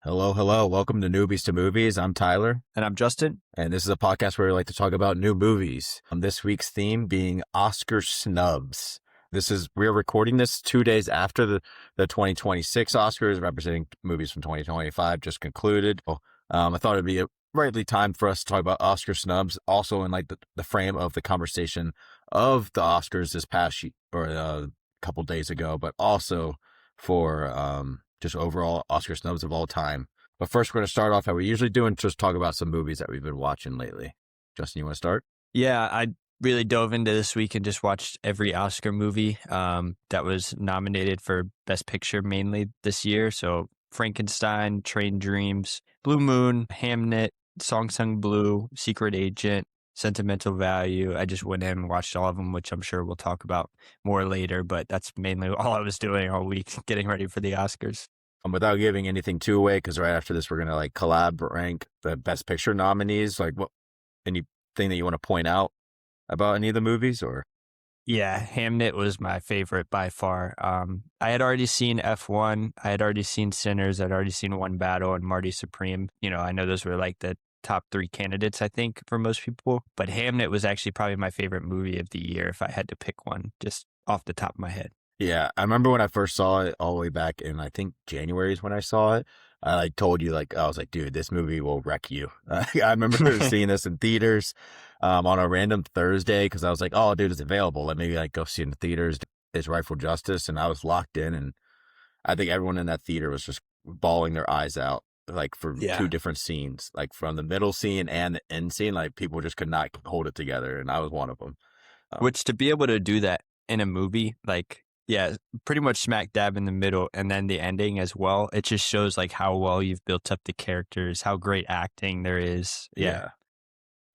Hello, hello. Welcome to Newbies to Movies. I'm Tyler, And I'm Justin. and this is a podcast where we like to talk about new movies. This week's theme being Oscar snubs. We're recording this 2 days after the 2026 Oscars, representing movies from 2025 just concluded. I thought it'd be a rightly time for us to talk about Oscar snubs, also in like the frame of the conversation of the Oscars this past or a couple days ago, but also for just overall Oscar snubs of all time. But first, we're going to start off how we usually do and just talk about some movies that we've been watching lately. Justin, you want to start? Yeah, I really dove into this week and just watched every Oscar movie that was nominated for Best Picture mainly this year. So Frankenstein, Train Dreams, Blue Moon, Hamnet, Song Sung Blue, Secret Agent, Sentimental Value. I just went in and watched all of them, which I'm sure we'll talk about more later. But that's mainly all I was doing all week, getting ready for the Oscars. Without giving anything too away, because right after this, we're going to like collab rank the Best Picture nominees. Like, what anything that you want to point out about any of the movies, or? Yeah, Hamnet was my favorite by far. I had already seen F1. I had already seen Sinners. I'd already seen One Battle and Marty Supreme. I know those were like the top three candidates, I think, for most people. But Hamnet was actually probably my favorite movie of the year if I had to pick one, just off the top of my head. Yeah, I remember when I first saw it all the way back in, I think, January is when I saw it. I like told you, like, I was like, dude, this movie will wreck you. I remember seeing this in theaters on a random Thursday because I was like, oh, dude, it's available. Let me like go see it in the theaters. It's Rightful Justice. And I was locked in. And I think everyone in that theater was just bawling their eyes out, like for two different scenes, like from the middle scene and the end scene. Like people just could not hold it together. And I was one of them. Which to be able to do that in a movie, like, yeah, pretty much smack dab in the middle, and then the ending as well. It just shows like how well you've built up the characters, how great acting there is. Yeah.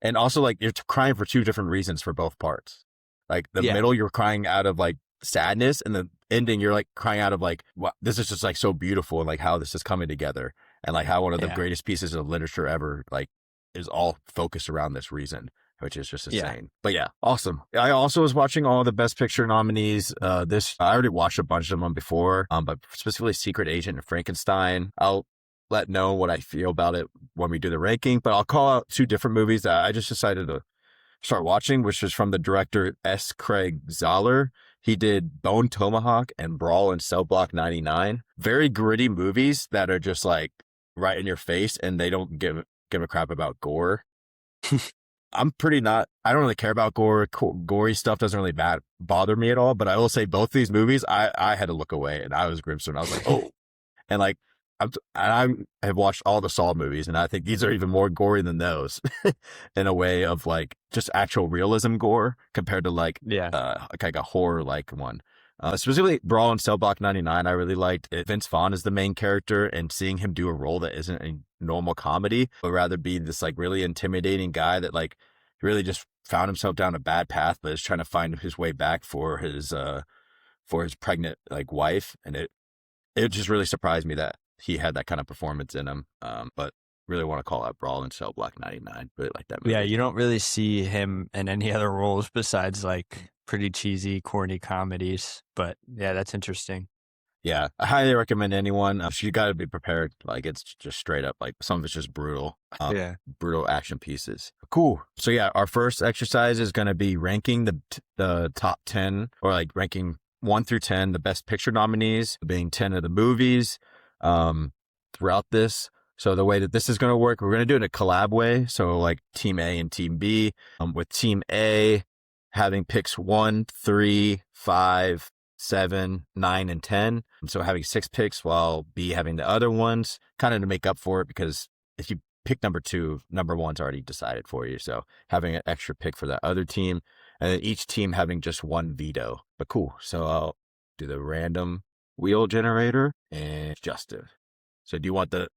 And also like you're crying for two different reasons for both parts. Like the middle, you're crying out of like sadness, and the ending, you're like crying out of like, wow, this is just like so beautiful, and like how this is coming together, and like how one of the greatest pieces of literature ever like is all focused around this reason, which is just insane. But yeah, awesome. I also was watching all the Best Picture nominees. I already watched a bunch of them before, but specifically Secret Agent and Frankenstein. I'll let know what I feel about it when we do the ranking, but I'll call out two different movies that I just decided to start watching, which is from the director S. Craig Zahler. He did Bone Tomahawk and Brawl in Cell Block 99. Very gritty movies that are just like right in your face, and they don't give a crap about gore. I don't really care about gore. Gory stuff doesn't really bother me at all, but I will say both these movies, I had to look away, and I was grimstone. I was like, oh, and like, I have watched all the Saw movies, and I think these are even more gory than those in a way of like just actual realism gore compared to like, like a horror like one. Specifically Brawl in Cell Block 99, I really liked it. Vince Vaughn is the main character, and seeing him do a role that isn't a normal comedy, but rather be this like really intimidating guy that like really just found himself down a bad path, but is trying to find his way back for his pregnant like wife. And it just really surprised me that he had that kind of performance in him. But really want to call out Brawl in Cell Block 99. Really like that movie. Yeah, you don't really see him in any other roles besides like pretty cheesy, corny comedies. But yeah, that's interesting. Yeah, I highly recommend anyone. You got to be prepared. Like, it's just straight up, like, some of it's just brutal. Brutal action pieces. Cool. So yeah, our first exercise is going to be ranking the top 10, or like ranking 1 through 10, the Best Picture nominees, being 10 of the movies throughout this. So the way that this is going to work, we're going to do it in a collab way. So like Team A and Team B, with Team A having picks 1, 3, 5, 7, 9, and 10. So having 6 picks, while B having the other ones, kind of to make up for it, because if you pick number 2, number 1's already decided for you. So having an extra pick for that other team, and then each team having just one veto. But cool. So I'll do the random wheel generator, and Justin. So do you want the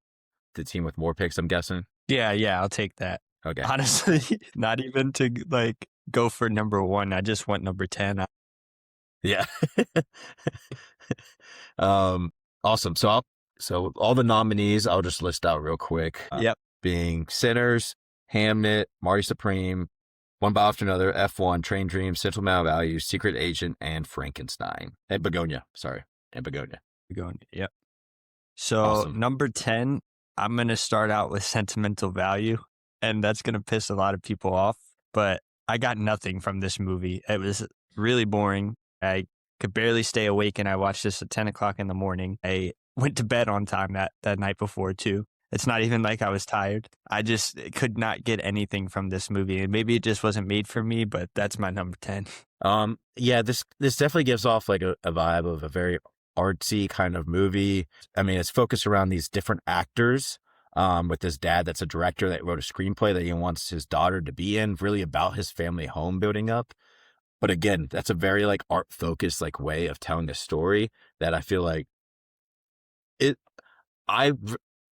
team with more picks, I'm guessing? Yeah, I'll take that. Okay. Honestly, not even to like go for number 1. I just want number 10. Yeah. Awesome. So all the nominees, I'll just list out real quick. Being Sinners, Hamnet, Marty Supreme, One Bow After Another, F1, Train Dreams, Sentimental Value, Secret Agent, and Frankenstein. And Begonia. Yep. So awesome. Number 10, I'm going to start out with sentimental value, and that's going to piss a lot of people off. But I got nothing from this movie. It was really boring. I could barely stay awake, and I watched this at 10 o'clock in the morning. I went to bed on time that night before, too. It's not even like I was tired. I just could not get anything from this movie. And maybe it just wasn't made for me, but that's my number 10. Yeah, this definitely gives off like a vibe of a very artsy kind of movie. I mean, it's focused around these different actors, with his dad that's a director that wrote a screenplay that he wants his daughter to be in, really about his family home building up. But again, that's a very like art focused like way of telling a story that I feel like it.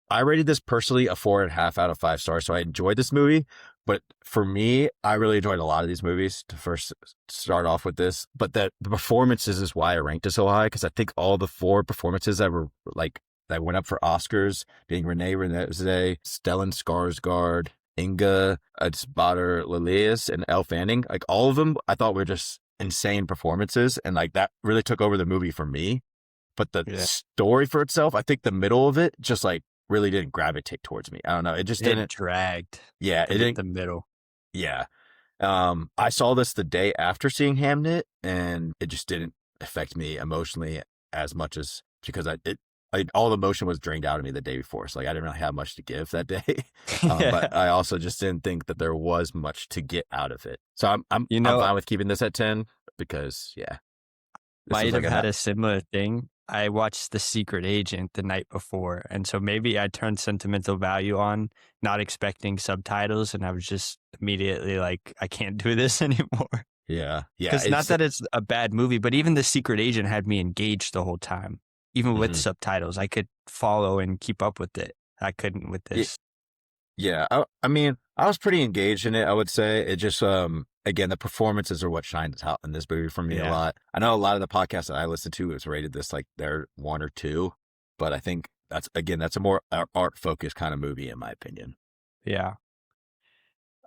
I rated this personally a 4.5 out of 5 stars. So I enjoyed this movie, but for me, I really enjoyed a lot of these movies to first start off with this. But the performances is why I ranked it so high, because I think all the 4 performances that were like that went up for Oscars, being Renee Redzepi, Stellan Skarsgård, Inga Bader Lilius, and Elle Fanning, like all of them, I thought were just insane performances, and like that really took over the movie for me. But the story for itself, I think the middle of it just like really didn't gravitate towards me. I don't know. It just didn't. Dragged. Yeah, it didn't. The middle. Yeah. I saw this the day after seeing Hamnet, and it just didn't affect me emotionally as much as because all the emotion was drained out of me the day before. So like I didn't really have much to give that day. But I also just didn't think that there was much to get out of it. So I'm fine with keeping this at 10 because might have had a similar thing. I watched The Secret Agent the night before, and so maybe I turned sentimental value on, not expecting subtitles, and I was just immediately like, I can't do this anymore. Yeah. Because not that it's a bad movie, but even The Secret Agent had me engaged the whole time. Even with subtitles, I could follow and keep up with it. I couldn't with this. Yeah. I mean, I was pretty engaged in it, I would say. It just, again, the performances are what shines out in this movie for me a lot. I know a lot of the podcasts that I listen to has rated this like they're 1 or 2, but I think that's a more art focused kind of movie in my opinion. Yeah.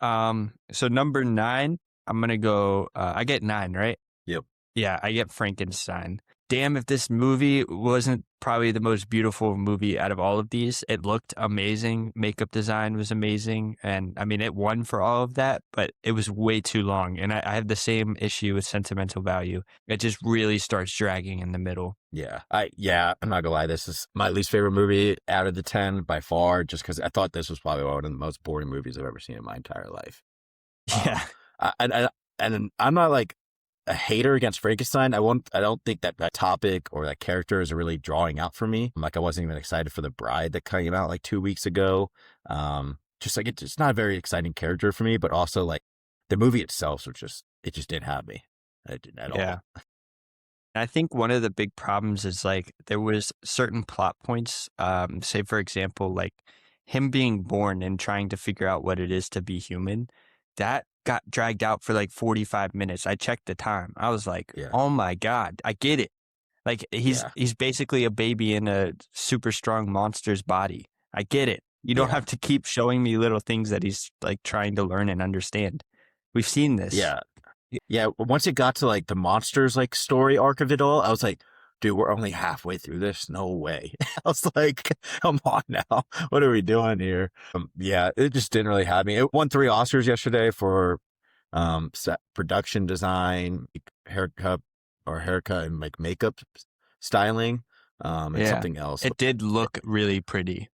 So number 9, I'm going to go, I get 9, right? Yep. Yeah, I get Frankenstein. Damn, if this movie wasn't probably the most beautiful movie out of all of these. It looked amazing. Makeup design was amazing. And I mean, it won for all of that, but it was way too long. And I have the same issue with sentimental value. It just really starts dragging in the middle. Yeah. I'm not gonna lie. This is my least favorite movie out of the 10 by far, just because I thought this was probably one of the most boring movies I've ever seen in my entire life. Yeah. And I'm not like a hater against Frankenstein. I don't think that topic or that character is really drawing out for me. Like I wasn't even excited for The Bride that came out like 2 weeks ago. Just like it's not a very exciting character for me, but also like the movie itself it just didn't have me. It didn't at all. I think one of the big problems is like there was certain plot points, say for example, like him being born and trying to figure out what it is to be human. That got dragged out for like 45 minutes. I checked the time. I was like, oh my God, I get it. Like he's basically a baby in a super strong monster's body. I get it. You don't have to keep showing me little things that he's like trying to learn and understand. We've seen this. Yeah. Once it got to like the monsters like story arc of it all, I was like, dude, we're only halfway through this. No way. I was like, come on now. What are we doing here? It just didn't really have me. It won 3 Oscars yesterday for set production design, haircut and like makeup styling, and something else. It did look really pretty.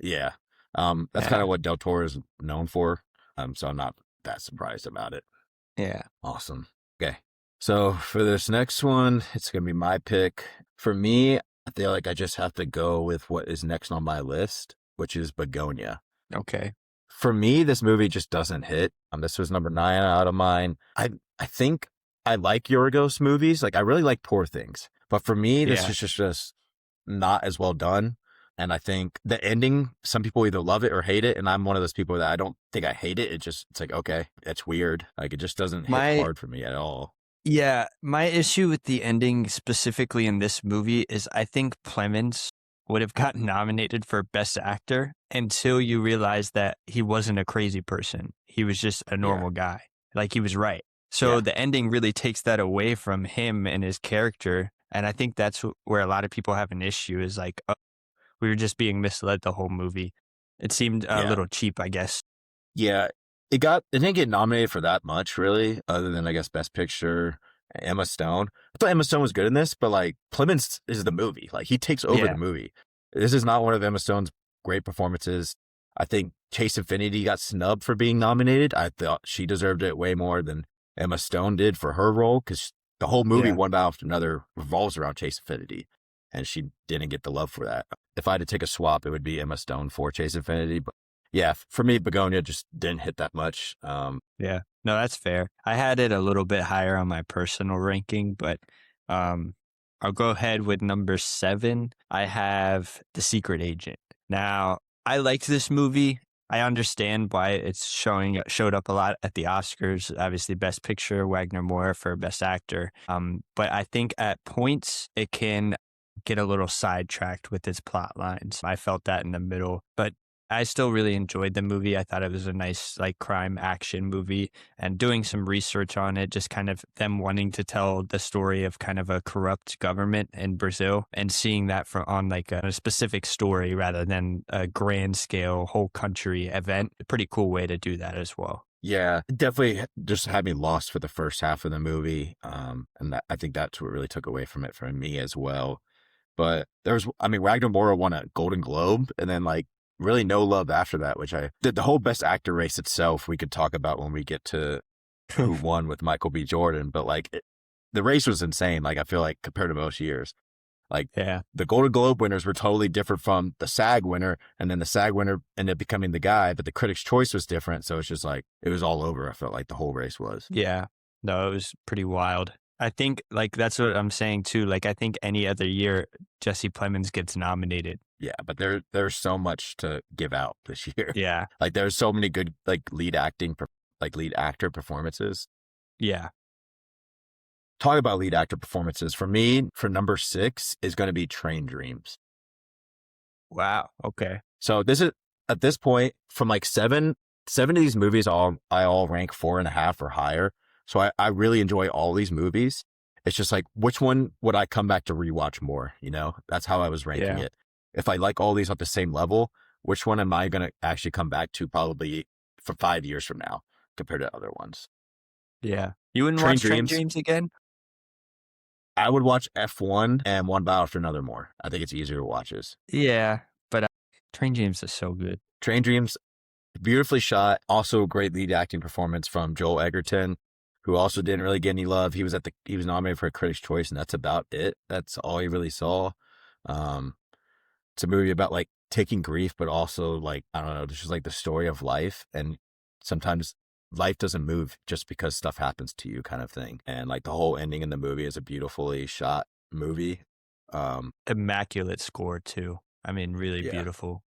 Yeah. That's kind of what Del Toro is known for. So I'm not that surprised about it. Yeah. Awesome. Okay. So for this next one, it's going to be my pick. For me, I feel like I just have to go with what is next on my list, which is Begonia. Okay. For me, this movie just doesn't hit. This was number 9 out of mine. I think I like Yorgos movies. Like I really like Poor Things. But for me, this is just not as well done. And I think the ending, some people either love it or hate it. And I'm one of those people that I don't think I hate it. It's like, okay, it's weird. Like it just doesn't hit hard for me at all. Yeah, my issue with the ending specifically in this movie is I think Plemons would have gotten nominated for Best Actor until you realize that he wasn't a crazy person. He was just a normal guy. Like he was right. So the ending really takes that away from him and his character. And I think that's where a lot of people have an issue is like, we were just being misled the whole movie. It seemed a Yeah. little cheap, I guess. Yeah. It didn't get nominated for that much, really, other than, I guess, Best Picture, Emma Stone. I thought Emma Stone was good in this, but like Clemens is the movie. Like he takes over the Yeah. movie. This is not one of Emma Stone's great performances. I think Chase Infinity got snubbed for being nominated. I thought she deserved it way more than Emma Stone did for her role, because the whole movie, Yeah. one battle after another, revolves around Chase Infinity, and she didn't get the love for that. If I had to take a swap, it would be Emma Stone for Chase Infinity. But yeah, for me, Begonia just didn't hit that much. Yeah. No, that's fair. I had it a little bit higher on my personal ranking, but um, I'll go ahead with number 7. I have The Secret Agent. Now, I liked this movie. I understand why it's showed up a lot at the Oscars. Obviously, Best Picture, Wagner Moore for Best Actor. But I think at points it can get a little sidetracked with its plot lines. I felt that in the middle, but I still really enjoyed the movie. I thought it was a nice like crime action movie, and doing some research on it, just kind of them wanting to tell the story of kind of a corrupt government in Brazil and seeing that on like a specific story rather than a grand scale whole country event. A pretty cool way to do that as well. Yeah, it definitely just had me lost for the first half of the movie. And I think that's what really took away from it for me as well. But Ragnar Mora won a Golden Globe, and then like really no love after that, which the whole Best Actor race itself, we could talk about when we get to who won with Michael B. Jordan. But like the race was insane. Like I feel like compared to most years, like Yeah. the Golden Globe winners were totally different from the SAG winner, and then the SAG winner ended up becoming the guy, but the Critics' Choice was different. So it's just like it was all over. I felt like the whole race was. Yeah. No, it was pretty wild. I think like that's what I'm saying too. Like I think any other year Jesse Plemons gets nominated. Yeah, but there's so much to give out this year. Yeah. Like there's so many good like lead actor performances. Yeah. Talk about lead actor performances. For me, for number 6 is going to be Train Dreams. Wow. Okay. So this is at this point from like seven of these movies, I all rank 4.5 or higher. So I really enjoy all these movies. It's just like, which one would I come back to rewatch more? You know, that's how I was ranking it. If I like all these at the same level, which one am I going to actually come back to probably for 5 years from now compared to other ones? Yeah. You wouldn't watch Train Dreams again? I would watch F1 and One Battle After Another more. I think it's easier to watches. Yeah, but Train Dreams is so good. Train Dreams, beautifully shot. Also a great lead acting performance from Joel Edgerton, who also didn't really get any love. He was nominated for a Critics' Choice, and that's about it. That's all you really saw. It's a movie about like taking grief, but also like, I don't know, this is like the story of life, and sometimes life doesn't move just because stuff happens to you, kind of thing. And like the whole ending in the movie is a beautifully shot movie. Immaculate score too. I mean, really beautiful.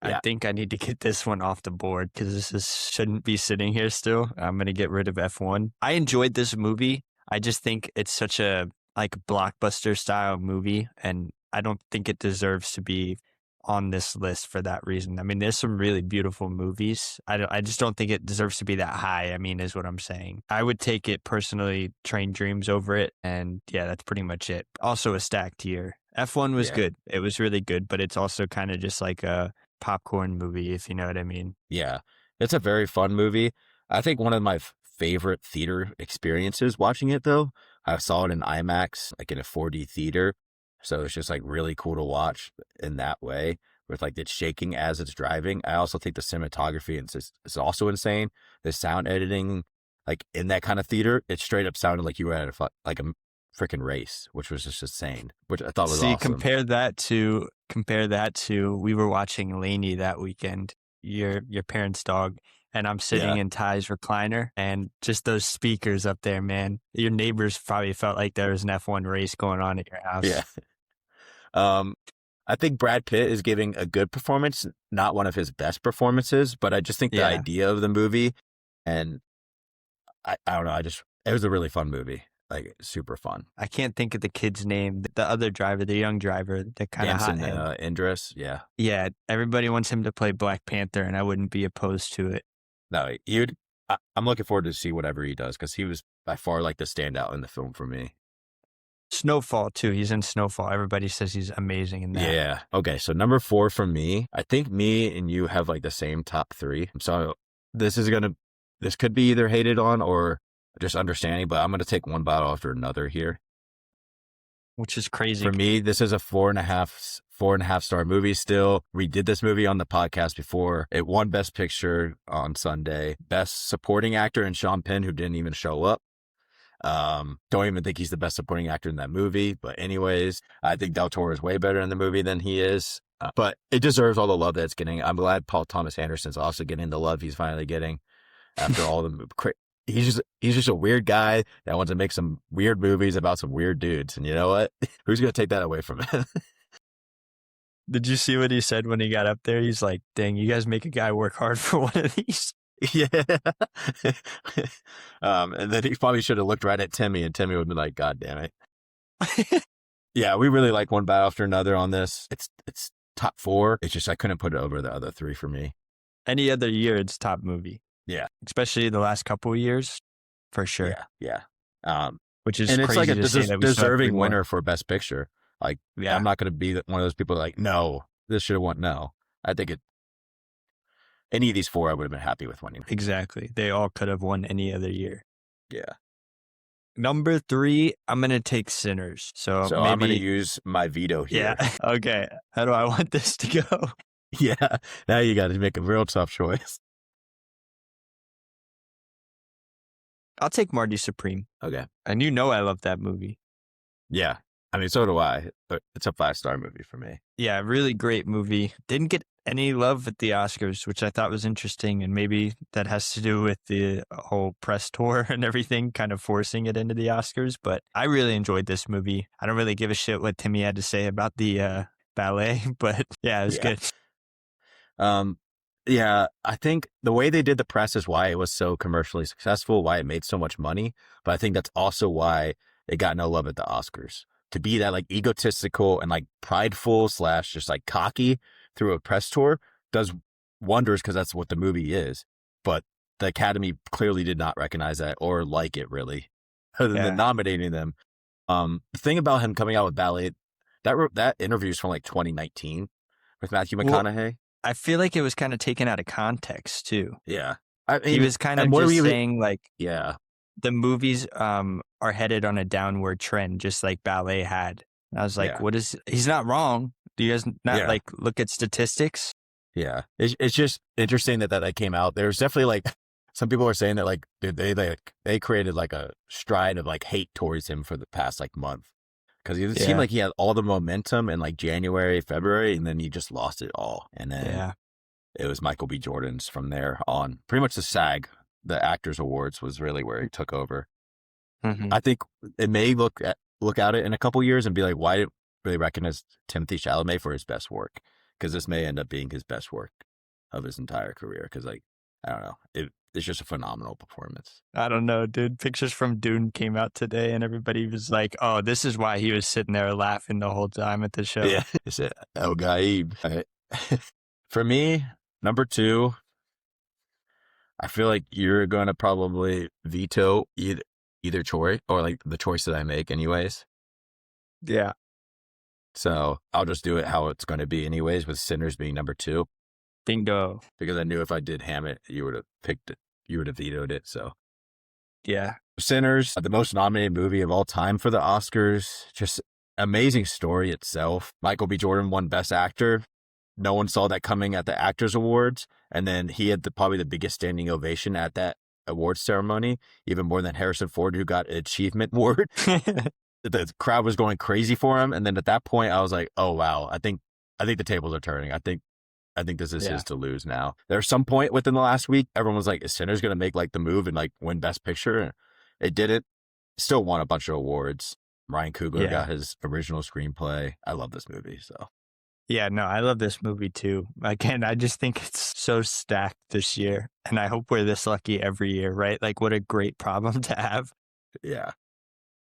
Yeah. I think I need to get this one off the board because shouldn't be sitting here still. I'm going to get rid of F1. I enjoyed this movie. I just think it's such a like blockbuster style movie, and I don't think it deserves to be on this list for that reason. I mean, there's some really beautiful movies. I just don't think it deserves to be that high, I mean, is what I'm saying. I would take it personally, Train Dreams over it. And yeah, that's pretty much it. Also a stacked year. F1 was good. It was really good, but it's also kind of just like a popcorn movie, if you know what I mean. Yeah. It's a very fun movie. I think one of my favorite theater experiences watching it, though, I saw it in IMAX, like in a 4D theater. So it's just like really cool to watch in that way with like it's shaking as it's driving. I also think the cinematography is also insane. The sound editing, like in that kind of theater, it straight up sounded like you were at a freaking race, which was just insane, which I thought was awesome. Compare that to we were watching Lainey that weekend, your parents' dog, and I'm sitting in Ty's recliner, and just those speakers up there, man. Your neighbors probably felt like there was an F1 race going on at your house. Yeah. I think Brad Pitt is giving a good performance, not one of his best performances, but I just think the idea of the movie, and I don't know, it was a really fun movie. Like super fun. I can't think of the kid's name. The other driver, the young driver, the kind of hot Indris, yeah. Yeah, everybody wants him to play Black Panther, and I wouldn't be opposed to it. No, I'm looking forward to see whatever he does because he was by far like the standout in the film for me. Snowfall too. He's in Snowfall. Everybody says he's amazing in that. Yeah. Okay. So number 4 for me, I think me and you have like the same top 3. So this could be either hated on or just understanding, but I'm going to take one battle after another here. Which is crazy. For me, this is a 4.5 star movie still. We did this movie on the podcast before. It won Best Picture on Sunday. Best Supporting Actor in Sean Penn, who didn't even show up. Don't even think he's the best supporting actor in that movie. But anyways, I think Del Toro is way better in the movie than he is. But it deserves all the love that it's getting. I'm glad Paul Thomas Anderson's also getting the love he's finally getting after all the he's just a weird guy that wants to make some weird movies about some weird dudes. And you know what? Who's going to take that away from him? Did you see what he said when he got up there? He's like, dang, you guys make a guy work hard for one of these. Yeah. And then he probably should have looked right at Timmy, and Timmy would have been like, God damn it. Yeah, we really like one battle after another on this. It's top 4. It's just I couldn't put it over the other 3 for me. Any other year, it's top movie. Yeah. Especially the last couple of years, for sure. Yeah. Which is and it's crazy like a deserving winner for Best Picture. Like, I'm not going to be one of those people like, no, this should have won. No, I think any of these 4, I would have been happy with winning. Exactly. They all could have won any other year. Yeah. Number 3, I'm going to take Sinners. So maybe I'm going to use my veto here. Yeah. Okay. How do I want this to go? Yeah. Now you got to make a real tough choice. I'll take Marty Supreme. Okay. And you know I love that movie. Yeah. I mean, so do I. But it's a 5-star movie for me. Yeah, really great movie. Didn't get any love at the Oscars, which I thought was interesting. And maybe that has to do with the whole press tour and everything kind of forcing it into the Oscars. But I really enjoyed this movie. I don't really give a shit what Timmy had to say about the ballet, but yeah, it was good. Yeah, I think the way they did the press is why it was so commercially successful, why it made so much money. But I think that's also why it got no love at the Oscars. To be that like egotistical and like prideful / just like cocky through a press tour does wonders because that's what the movie is. But the Academy clearly did not recognize that or like it really, other than nominating them. The thing about him coming out with Ballet, that interview is from like 2019 with Matthew McConaughey. Well, I feel like it was kind of taken out of context too. Yeah. I mean, he was kind of just saying like, the movies are headed on a downward trend, just like Ballet had. And I was like, he's not wrong. Do you guys not like look at statistics? Yeah. It's just interesting that came out. There's definitely like, some people are saying that like, dude, they created like a stride of like hate towards him for the past like month. Because it seemed like he had all the momentum in like January, February, and then he just lost it all. And then it was Michael B. Jordan's from there on. Pretty much the SAG, the Actors Awards, was really where he took over. Mm-hmm. I think it may look at it in a couple years and be like, why didn't really recognize Timothée Chalamet for his best work? Because this may end up being his best work of his entire career. Because like, I don't know, it's just a phenomenal performance. I don't know, dude. Pictures from Dune came out today and everybody was like, oh, this is why he was sitting there laughing the whole time at the show. Yeah. It's El Gaib. For me, number 2, I feel like you're going to probably veto either choice or like the choice that I make anyways. Yeah. So I'll just do it how it's going to be anyways, with Sinners being number 2. Bingo. Because I knew if I did Hammett, you would have picked it. You would have vetoed it. So yeah. Sinners, the most nominated movie of all time for the Oscars. Just amazing story itself. Michael B. Jordan won Best Actor. No one saw that coming at the Actors Awards. And then he had probably the biggest standing ovation at that awards ceremony, even more than Harrison Ford, who got an achievement award. The crowd was going crazy for him. And then at that point, I was like, oh, wow, I think the tables are turning. I think this is his to lose now. There's some point within the last week, everyone was like, is Sinners going to make like the move and like win Best Picture? It didn't. Still won a bunch of awards. Ryan Coogler got his original screenplay. I love this movie. So yeah, no, I love this movie too. Again, I just think it's so stacked this year. And I hope we're this lucky every year, right? Like what a great problem to have. Yeah.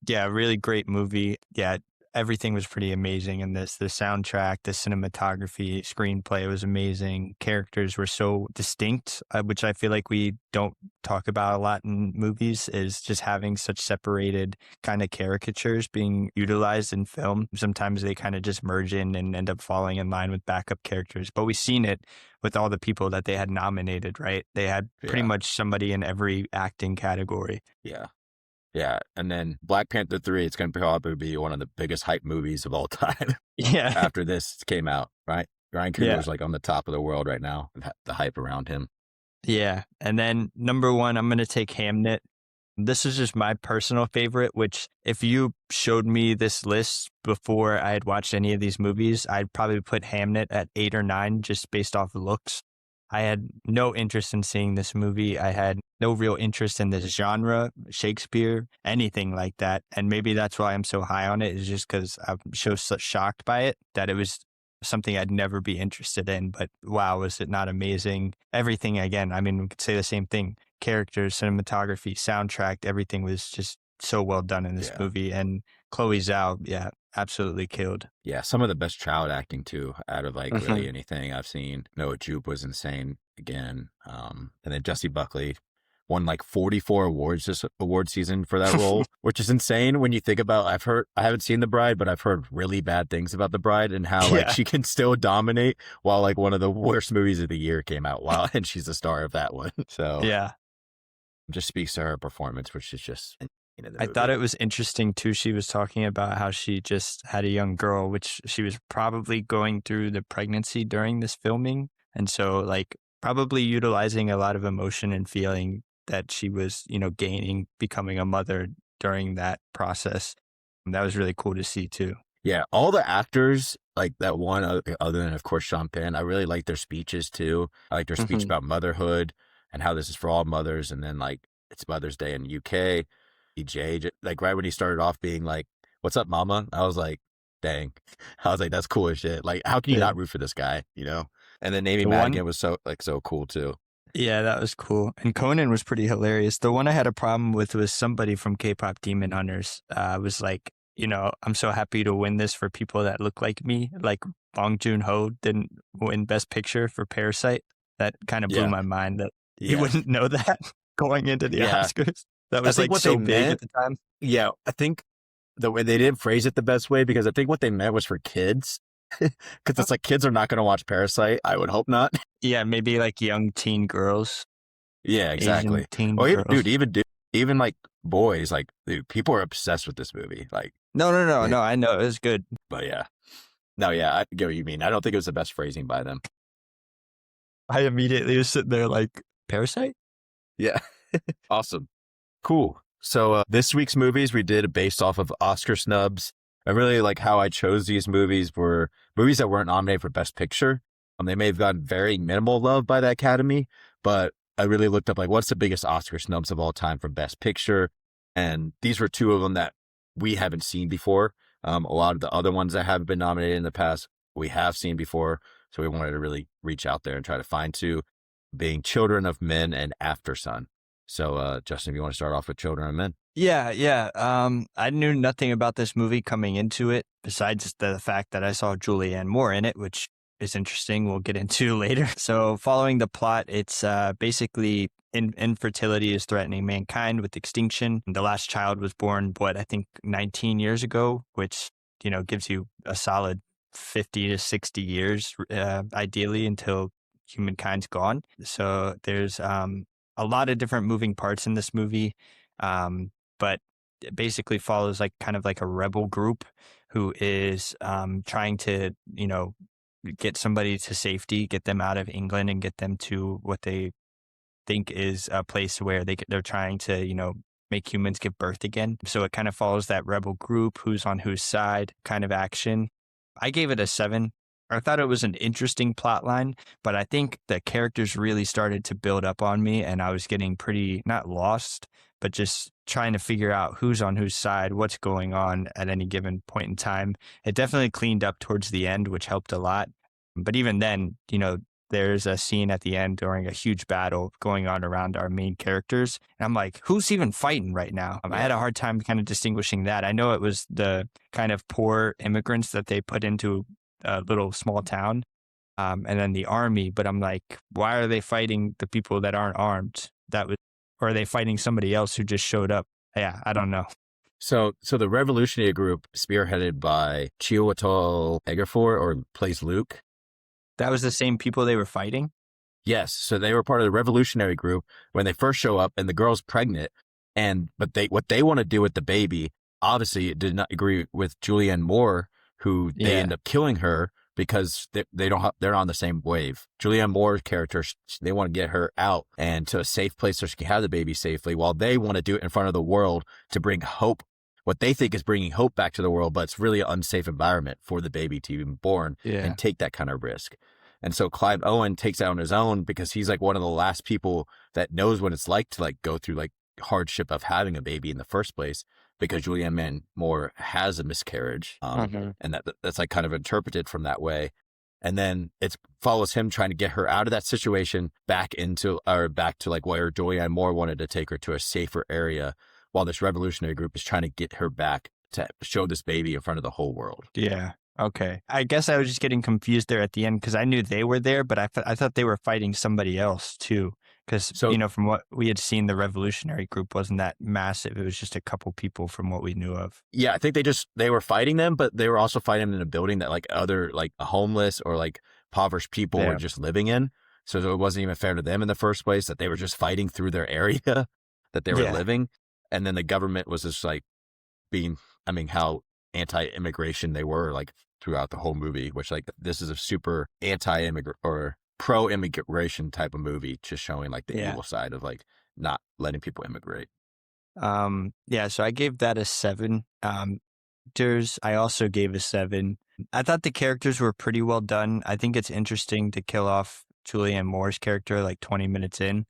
Yeah, really great movie. Yeah, everything was pretty amazing in this. The soundtrack, the cinematography, screenplay was amazing. Characters were so distinct, which I feel like we don't talk about a lot in movies, is just having such separated kind of caricatures being utilized in film. Sometimes they kind of just merge in and end up falling in line with backup characters. But we've seen it with all the people that they had nominated, right? They had pretty much somebody in every acting category. Yeah. Yeah, and then Black Panther 3, it's going to probably be one of the biggest hype movies of all time. Yeah. After this came out, right? Ryan Coogler's like on the top of the world right now, the hype around him. Yeah, and then number 1, I'm going to take Hamnet. This is just my personal favorite, which if you showed me this list before I had watched any of these movies, I'd probably put Hamnet at 8 or 9 just based off of looks. I had no interest in seeing this movie. I had no real interest in this genre, Shakespeare, anything like that. And maybe that's why I'm so high on it, is just because I'm so shocked by it that it was something I'd never be interested in. But wow, was it not amazing? Everything, again, I mean, we could say the same thing. Characters, cinematography, soundtrack, everything was just so well done in this movie. And Chloe Zhao, absolutely killed. Yeah, some of the best child acting too, out of like really anything I've seen. Noah Jupe was insane again. And then Jessie Buckley won like 44 awards this award season for that role, which is insane when you think about, I haven't seen The Bride, but I've heard really bad things about The Bride and how like she can still dominate while like one of the worst movies of the year came out and she's the star of that one. So yeah, just speaks to her performance, which is just, I thought it was interesting too. She was talking about how she just had a young girl, which she was probably going through the pregnancy during this filming. And so like probably utilizing a lot of emotion and feeling that she was, gaining, becoming a mother during that process. And that was really cool to see too. Yeah. All the actors like that one, other than of course, Sean Penn, I really like their speeches too. I like their speech about motherhood and how this is for all mothers. And then like it's Mother's Day in the UK. EJ, like right when he started off being like, "What's up, mama?" I was like, dang. I was like, that's cool as shit. Like, how can you not root for this guy, And then Amy Madigan was so cool too. Yeah, that was cool. And Conan was pretty hilarious. The one I had a problem with was somebody from K-pop Demon Hunters. Was like, I'm so happy to win this for people that look like me. Like Bong Joon-ho didn't win Best Picture for Parasite. That kind of blew my mind that he wouldn't know that going into the Oscars. That was like so big at the time. Yeah, I think the way they didn't phrase it the best way, because I think what they meant was for kids. Because it's like kids are not going to watch Parasite. I would hope not. Yeah, maybe like young teen girls. Yeah, exactly. Girls. Even like boys, like dude, people are obsessed with this movie. Like no, I know it was good. But I get what you mean. I don't think it was the best phrasing by them. I immediately was sitting there like, Parasite? Yeah. Awesome. Cool. So this week's movies we did based off of Oscar snubs. I really like how I chose these movies were movies that weren't nominated for Best Picture. They may have gotten very minimal love by the Academy, but I really looked up like what's the biggest Oscar snubs of all time for Best Picture. And these were two of them that we haven't seen before. A lot of the other ones that have been nominated in the past, we have seen before. So we wanted to really reach out there and try to find two, being Children of Men and Aftersun. So, Justin, if you want to start off with Children of Men. Yeah. I knew nothing about this movie coming into it, besides the fact that I saw Julianne Moore in it, which is interesting. We'll get into later. So following the plot, it's basically infertility is threatening mankind with extinction. The last child was born, I think 19 years ago, which, gives you a solid 50 to 60 years, ideally, until humankind's gone. So there's a lot of different moving parts in this movie, but it basically follows like kind of like a rebel group who is trying to, get somebody to safety, get them out of England and get them to what they think is a place where they're trying to, make humans give birth again. So it kind of follows that rebel group, who's on whose side kind of action. I gave it a 7. I thought it was an interesting plot line, but I think the characters really started to build up on me and I was getting pretty, not lost, but just trying to figure out who's on whose side, what's going on at any given point in time. It definitely cleaned up towards the end, which helped a lot. But even then, there's a scene at the end during a huge battle going on around our main characters. And I'm like, who's even fighting right now? I had a hard time kind of distinguishing that. I know it was the kind of poor immigrants that they put into a little small town, and then the army. But I'm like, why are they fighting the people that aren't armed? Or are they fighting somebody else who just showed up? Yeah, I don't know. So the revolutionary group spearheaded by Chiwetel Ejiofor, or plays Luke. That was the same people they were fighting? Yes. So they were part of the revolutionary group when they first show up and the girl's pregnant. But what they want to do with the baby, obviously it did not agree with Julianne Moore, who they end up killing her because they're on the same wave. Julianne Moore's character, they want to get her out and to a safe place so she can have the baby safely, while they want to do it in front of the world to bring hope. What they think is bringing hope back to the world, but it's really an unsafe environment for the baby to even born and take that kind of risk. And so Clive Owen takes it on his own because he's like one of the last people that knows what it's like to like go through like hardship of having a baby in the first place, because Julianne Moore has a miscarriage. And that's like kind of interpreted from that way. And then it follows him trying to get her out of that situation back to like where Julianne Moore wanted to take her, to a safer area, while this revolutionary group is trying to get her back to show this baby in front of the whole world. Yeah. Okay. I guess I was just getting confused there at the end because I knew they were there, but I thought they were fighting somebody else too. Because, from what we had seen, the revolutionary group wasn't that massive. It was just a couple people from what we knew of. Yeah, I think they were fighting them, but they were also fighting in a building that like other like homeless or like impoverished people were just living in. So it wasn't even fair to them in the first place that they were just fighting through their area that they were living. And then the government was just like how anti-immigration they were like throughout the whole movie, which like this is a super anti-immigrant or pro-immigration type of movie, just showing like the evil side of like not letting people immigrate. So I gave that a 7. I also gave a 7. I thought the characters were pretty well done. I think it's interesting to kill off Julianne Moore's character like 20 minutes in.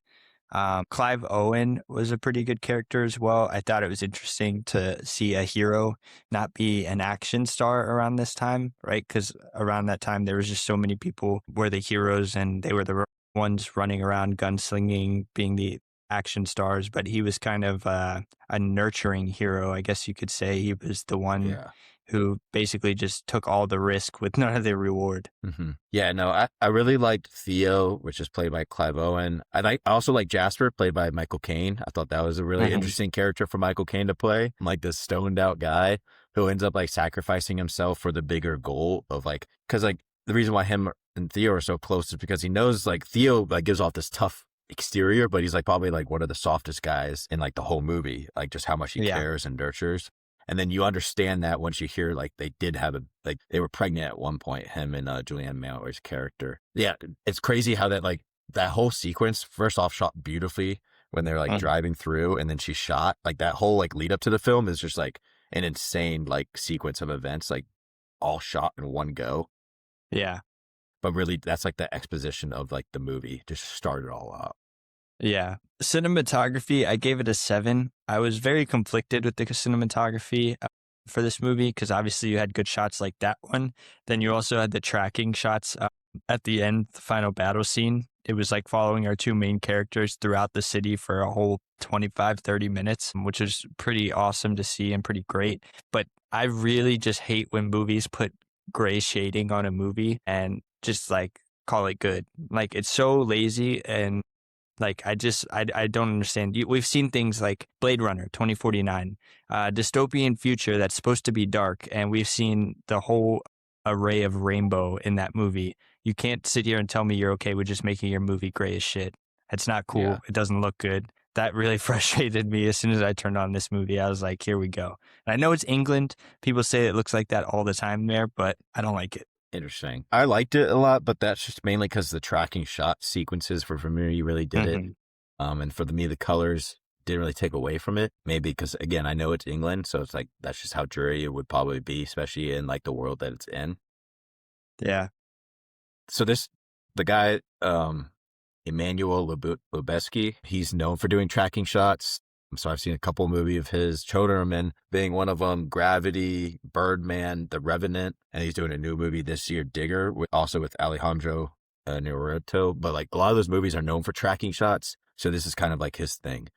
Clive Owen was a pretty good character as well. I thought it was interesting to see a hero not be an action star around this time, right? Because around that time, there was just so many people were the heroes and they were the ones running around gunslinging, being the action stars. But he was kind of a nurturing hero, I guess you could say. He was the one who basically just took all the risk with none of the reward. Mm-hmm. Yeah, no, I really liked Theo, which is played by Clive Owen. I also like Jasper, played by Michael Caine. I thought that was a really interesting character for Michael Caine to play. Like this stoned out guy who ends up like sacrificing himself for the bigger goal of like, because like the reason why him and Theo are so close is because he knows like Theo like gives off this tough exterior, but he's like probably like one of the softest guys in like the whole movie, like just how much he cares and nurtures. And then you understand that once you hear like they did have they were pregnant at one point, him and Julianne Moore's character. Yeah, it's crazy how that whole sequence, first off, shot beautifully when they're like driving through, and then she's shot. Like that whole like lead up to the film is just like an insane like sequence of events, like all shot in one go. Yeah. But really, that's like the exposition of like the movie, just start it all up. Yeah. Cinematography, I gave it a 7. I was very conflicted with the cinematography for this movie because obviously you had good shots like that one. Then you also had the tracking shots at the end, the final battle scene. It was like following our two main characters throughout the city for a whole 25, 30 minutes, which is pretty awesome to see and pretty great. But I really just hate when movies put gray shading on a movie and just like call it good. Like it's so lazy and like, I don't understand. We've seen things like Blade Runner 2049, dystopian future that's supposed to be dark, and we've seen the whole array of rainbow in that movie. You can't sit here and tell me you're okay with just making your movie gray as shit. It's not cool. Yeah. It doesn't look good. That really frustrated me as soon as I turned on this movie. I was like, here we go. And I know it's England. People say it looks like that all the time there, but I don't like it. Interesting. I liked it a lot, but that's just mainly because the tracking shot sequences for me really did it. And for me, the colors didn't really take away from it. Maybe because, again, I know it's England, so it's like that's just how dreary it would probably be, especially in like the world that it's in. Yeah. So the guy, Emmanuel Lubezki, he's known for doing tracking shots. So I've seen a couple movies of his, Choderman being one of them, Gravity, Birdman, The Revenant, and he's doing a new movie this year, Digger, also with Alejandro Naruto, but like a lot of those movies are known for tracking shots. So this is kind of like his thing,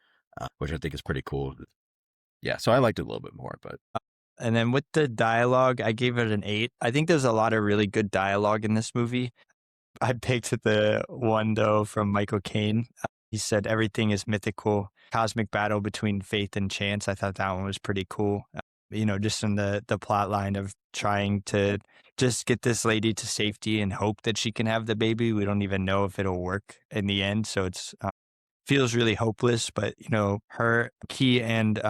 which I think is pretty cool. Yeah, so I liked it a little bit more, but. And then with the dialogue, I gave it an 8. I think there's a lot of really good dialogue in this movie. I picked the one, though, from Michael Caine. He said, everything is mythical, cosmic battle between faith and chance. I thought that one was pretty cool. Just in the plot line of trying to just get this lady to safety and hope that she can have the baby. We don't even know if it'll work in the end. So it's feels really hopeless, but, her, Key, and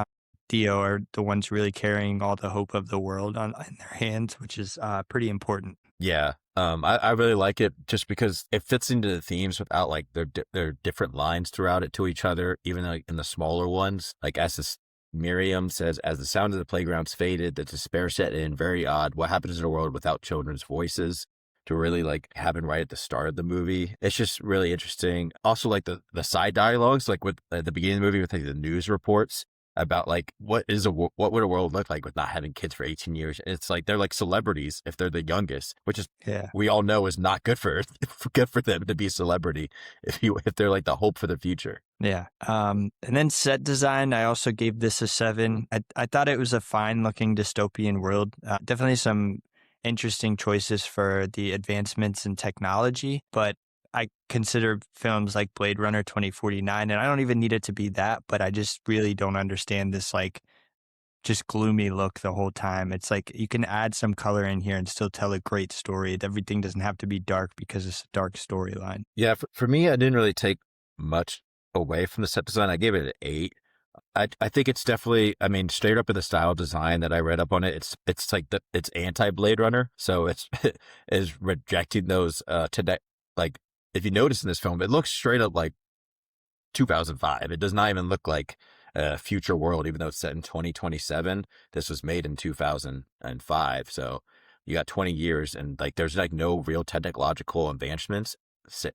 Theo are the ones really carrying all the hope of the world in their hands, which is pretty important. Yeah. I really like it just because it fits into the themes without like their different lines throughout it to each other, even like in the smaller ones. Like as this Miriam says, as the sound of the playgrounds faded, the despair set in. Very odd. What happens in a world without children's voices? To really like happen right at the start of the movie. It's just really interesting. Also like the side dialogues, like with at the beginning of the movie with like the news reports about like what would a world look like with not having kids for 18 years. And it's like they're like celebrities if they're the youngest, which is we all know is not good for them to be a celebrity if they're like the hope for the future. Yeah. And then set design, I also gave this a 7. I thought it was a fine looking dystopian world. Definitely some interesting choices for the advancements in technology, but I consider films like Blade Runner 2049, and I don't even need it to be that, but I just really don't understand this like just gloomy look the whole time. It's like you can add some color in here and still tell a great story. Everything doesn't have to be dark because it's a dark storyline. Yeah, for me, I didn't really take much away from the set design. I gave it an 8. I think it's definitely, I mean, straight up in the style design that I read up on it, it's like it's anti-Blade Runner. So it's is rejecting those today. Like if you notice in this film, it looks straight up like 2005. It does not even look like a future world, even though it's set in 2027. This was made in 2005. So you got 20 years and like there's like no real technological advancements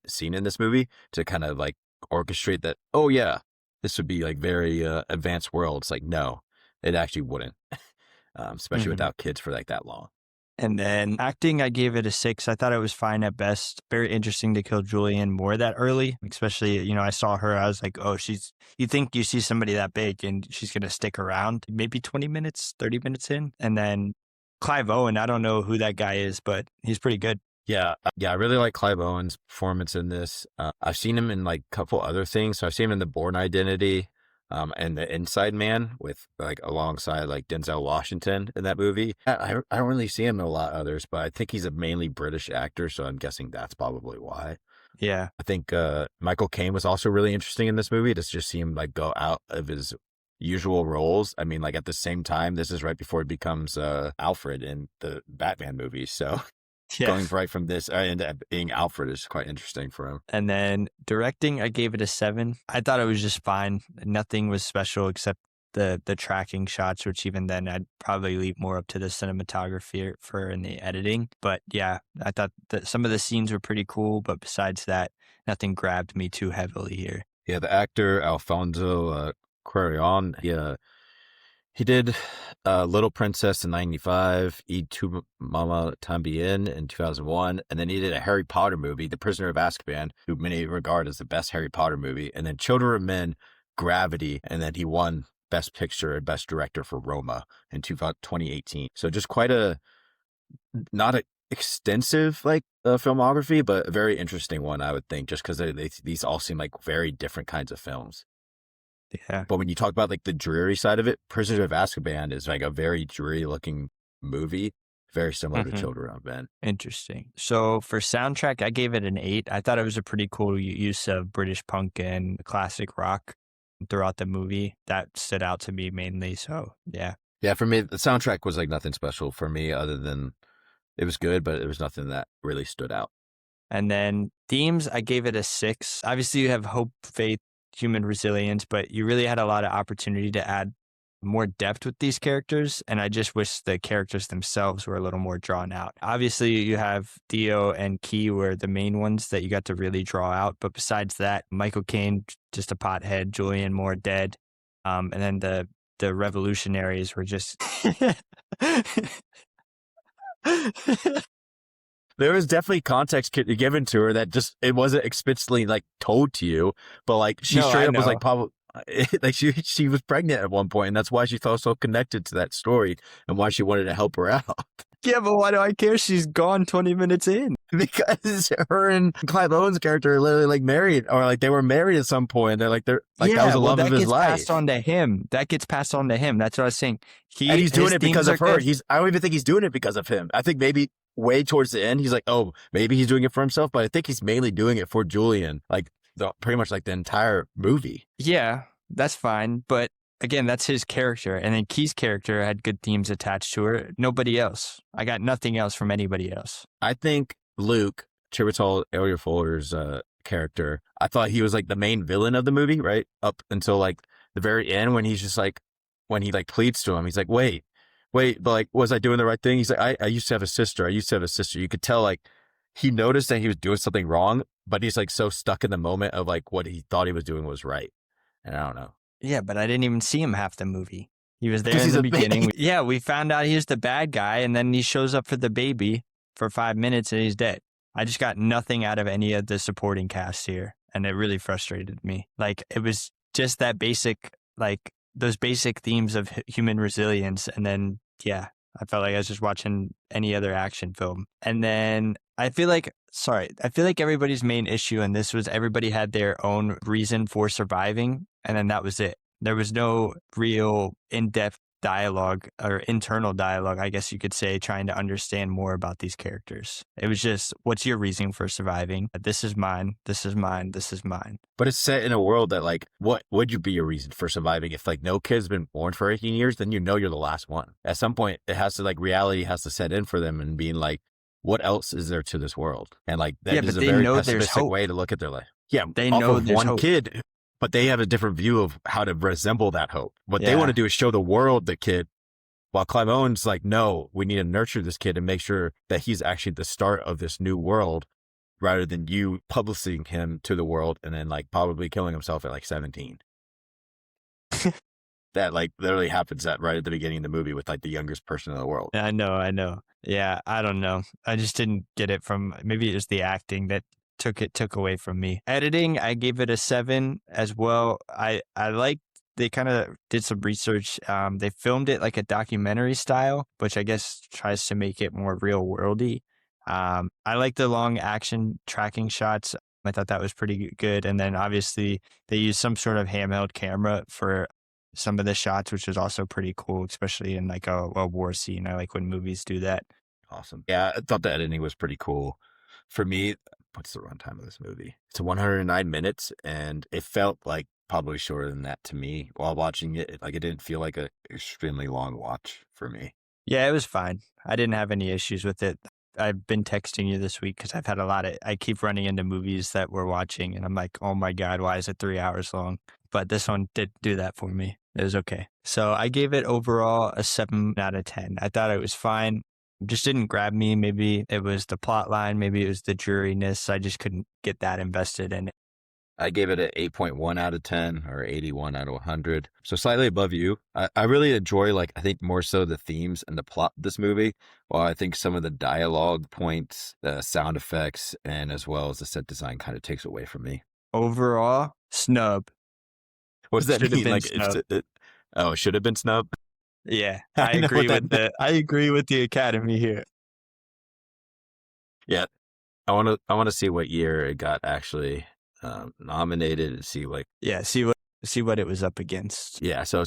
seen in this movie to kind of like orchestrate that. Oh yeah, this would be like very advanced world. It's like, no, it actually wouldn't, especially without kids for like that long. And then acting, I gave it a 6. I thought it was fine at best. Very interesting to kill Julianne Moore that early, especially, I saw her. I was like, oh, you think you see somebody that big and she's going to stick around maybe 20 minutes, 30 minutes in. And then Clive Owen, I don't know who that guy is, but he's pretty good. Yeah, I really like Clive Owen's performance in this. I've seen him in like a couple other things. So I've seen him in The Bourne Identity, and The Inside Man with like alongside like Denzel Washington in that movie. I don't really see him in a lot of others, but I think he's a mainly British actor, so I'm guessing that's probably why. Yeah, I think Michael Caine was also really interesting in this movie to just see him like go out of his usual roles. I mean, like at the same time, this is right before he becomes Alfred in the Batman movies, so. Yeah. Going right from this and being Alfred is quite interesting for him. And then directing, I gave it a 7. I thought it was just fine. Nothing was special except the tracking shots, which even then I'd probably leave more up to the cinematography for in the editing. But yeah, I thought that some of the scenes were pretty cool, but besides that, nothing grabbed me too heavily here. Yeah, the actor Alfonso Cuarón, he did Little Princess in 95, Y Tu Mama Tambien in 2001, and then he did a Harry Potter movie, The Prisoner of Azkaban, who many regard as the best Harry Potter movie, and then Children of Men, Gravity, and then he won Best Picture and Best Director for Roma in 2018. So just quite not an extensive like filmography, but a very interesting one, I would think, just because these all seem like very different kinds of films. Yeah. But when you talk about like the dreary side of it, Prisoner of Azkaban is like a very dreary looking movie, very similar to Children of Men. Interesting. So for soundtrack, I gave it an 8. I thought it was a pretty cool use of British punk and classic rock throughout the movie. That stood out to me mainly. So yeah. Yeah, for me, the soundtrack was like nothing special for me other than it was good, but it was nothing that really stood out. And then themes, I gave it a 6. Obviously you have hope, faith, human resilience, but you really had a lot of opportunity to add more depth with these characters, and I just wish the characters themselves were a little more drawn out. Obviously, you have Theo and Key were the main ones that you got to really draw out, but besides that, Michael Caine, just a pothead, Julianne Moore dead, and then the revolutionaries were just... there was definitely context given to her that just it wasn't explicitly like told to you, but like she No, straight I up was know. like probably like she was pregnant at one point, and that's why she felt so connected to that story and why she wanted to help her out. Yeah, but why do I care? She's gone 20 minutes in. Because her and Clive Owen's character are literally like married, or like they were married at some point. They're like that was the love of his gets life. passed on to him. That gets passed on to him. That's what I was saying. And he's doing his it because themes of are her. good. I don't even think he's doing it because of him. I think maybe way towards the end, he's like, oh, maybe he's doing it for himself, but I think he's mainly doing it for Julian, like pretty much like the entire movie. Yeah, that's fine. But again, that's his character. And then Key's character had good themes attached to her. Nobody else. I got nothing else from anybody else. I think Luke, Chiwetel Ejiofor's character, I thought he was like the main villain of the movie, right? Up until like the very end when he's just like, when he like pleads to him, he's like, wait, but like, was I doing the right thing? He's like, I used to have a sister. You could tell like he noticed that he was doing something wrong, but he's like so stuck in the moment of like what he thought he was doing was right. And I don't know. Yeah, but I didn't even see him half the movie. He was there in the beginning. Yeah, we found out he was the bad guy, and then he shows up for the baby for 5 minutes and he's dead. I just got nothing out of any of the supporting cast here, and it really frustrated me. Like, it was just that basic, like, those basic themes of human resilience, and then, yeah, I felt like I was just watching any other action film. And then I feel like everybody's main issue in this was everybody had their own reason for surviving, and then that was it. There was no real in-depth dialogue or internal dialogue, I guess you could say, trying to understand more about these characters. It was just, what's your reason for surviving? This is mine. This is mine. This is mine. But it's set in a world that like, what would you be your reason for surviving? If like no kid's been born for 18 years, then you know you're the last one. At some point, it has to like reality has to set in for them and being like, what else is there to this world? And like that is a very pessimistic way to look at their life. Yeah, they know there's one hope. Kid. But they have a different view of how to resemble that hope. What they want to do is show the world the kid, while Clive Owen's like, no, we need to nurture this kid and make sure that he's actually the start of this new world rather than you publishing him to the world and then like probably killing himself at like 17. That like literally happens right at the beginning of the movie with like the youngest person in the world. I know. Yeah, I don't know. I just didn't get it from, maybe it was the acting that took away from me. Editing, I gave it a 7 as well. I like, they kind of did some research. They filmed it like a documentary style, which I guess tries to make it more real worldy. I like the long action tracking shots. I thought that was pretty good. And then obviously they used some sort of handheld camera for some of the shots, which was also pretty cool, especially in like a war scene. I like when movies do that. Awesome. Yeah, I thought the editing was pretty cool. For me, what's the runtime of this movie? It's 109 minutes, and it felt like probably shorter than that to me while watching it. Like it didn't feel like an extremely long watch for me. Yeah, it was fine. I didn't have any issues with it. I've been texting you this week because I've had I keep running into movies that we're watching, and I'm like, oh my God, why is it 3 hours long? But this one did do that for me. It was okay. So I gave it overall a 7 out of 10. I thought it was fine. Just didn't grab me. Maybe it was the plot line. Maybe it was the dreariness. I just couldn't get that invested in it. I gave it an 8.1 out of 10 or 81 out of 100. So slightly above you. I really enjoy, like, I think more so the themes and the plot of this movie. While I think some of the dialogue points, the sound effects, and as well as the set design kind of takes away from me. Overall, snub. What does that mean? Like, it should have been snub? Yeah, I agree with the Academy here. Yeah, I want to see what year it got actually nominated and see like see what it was up against. Yeah, so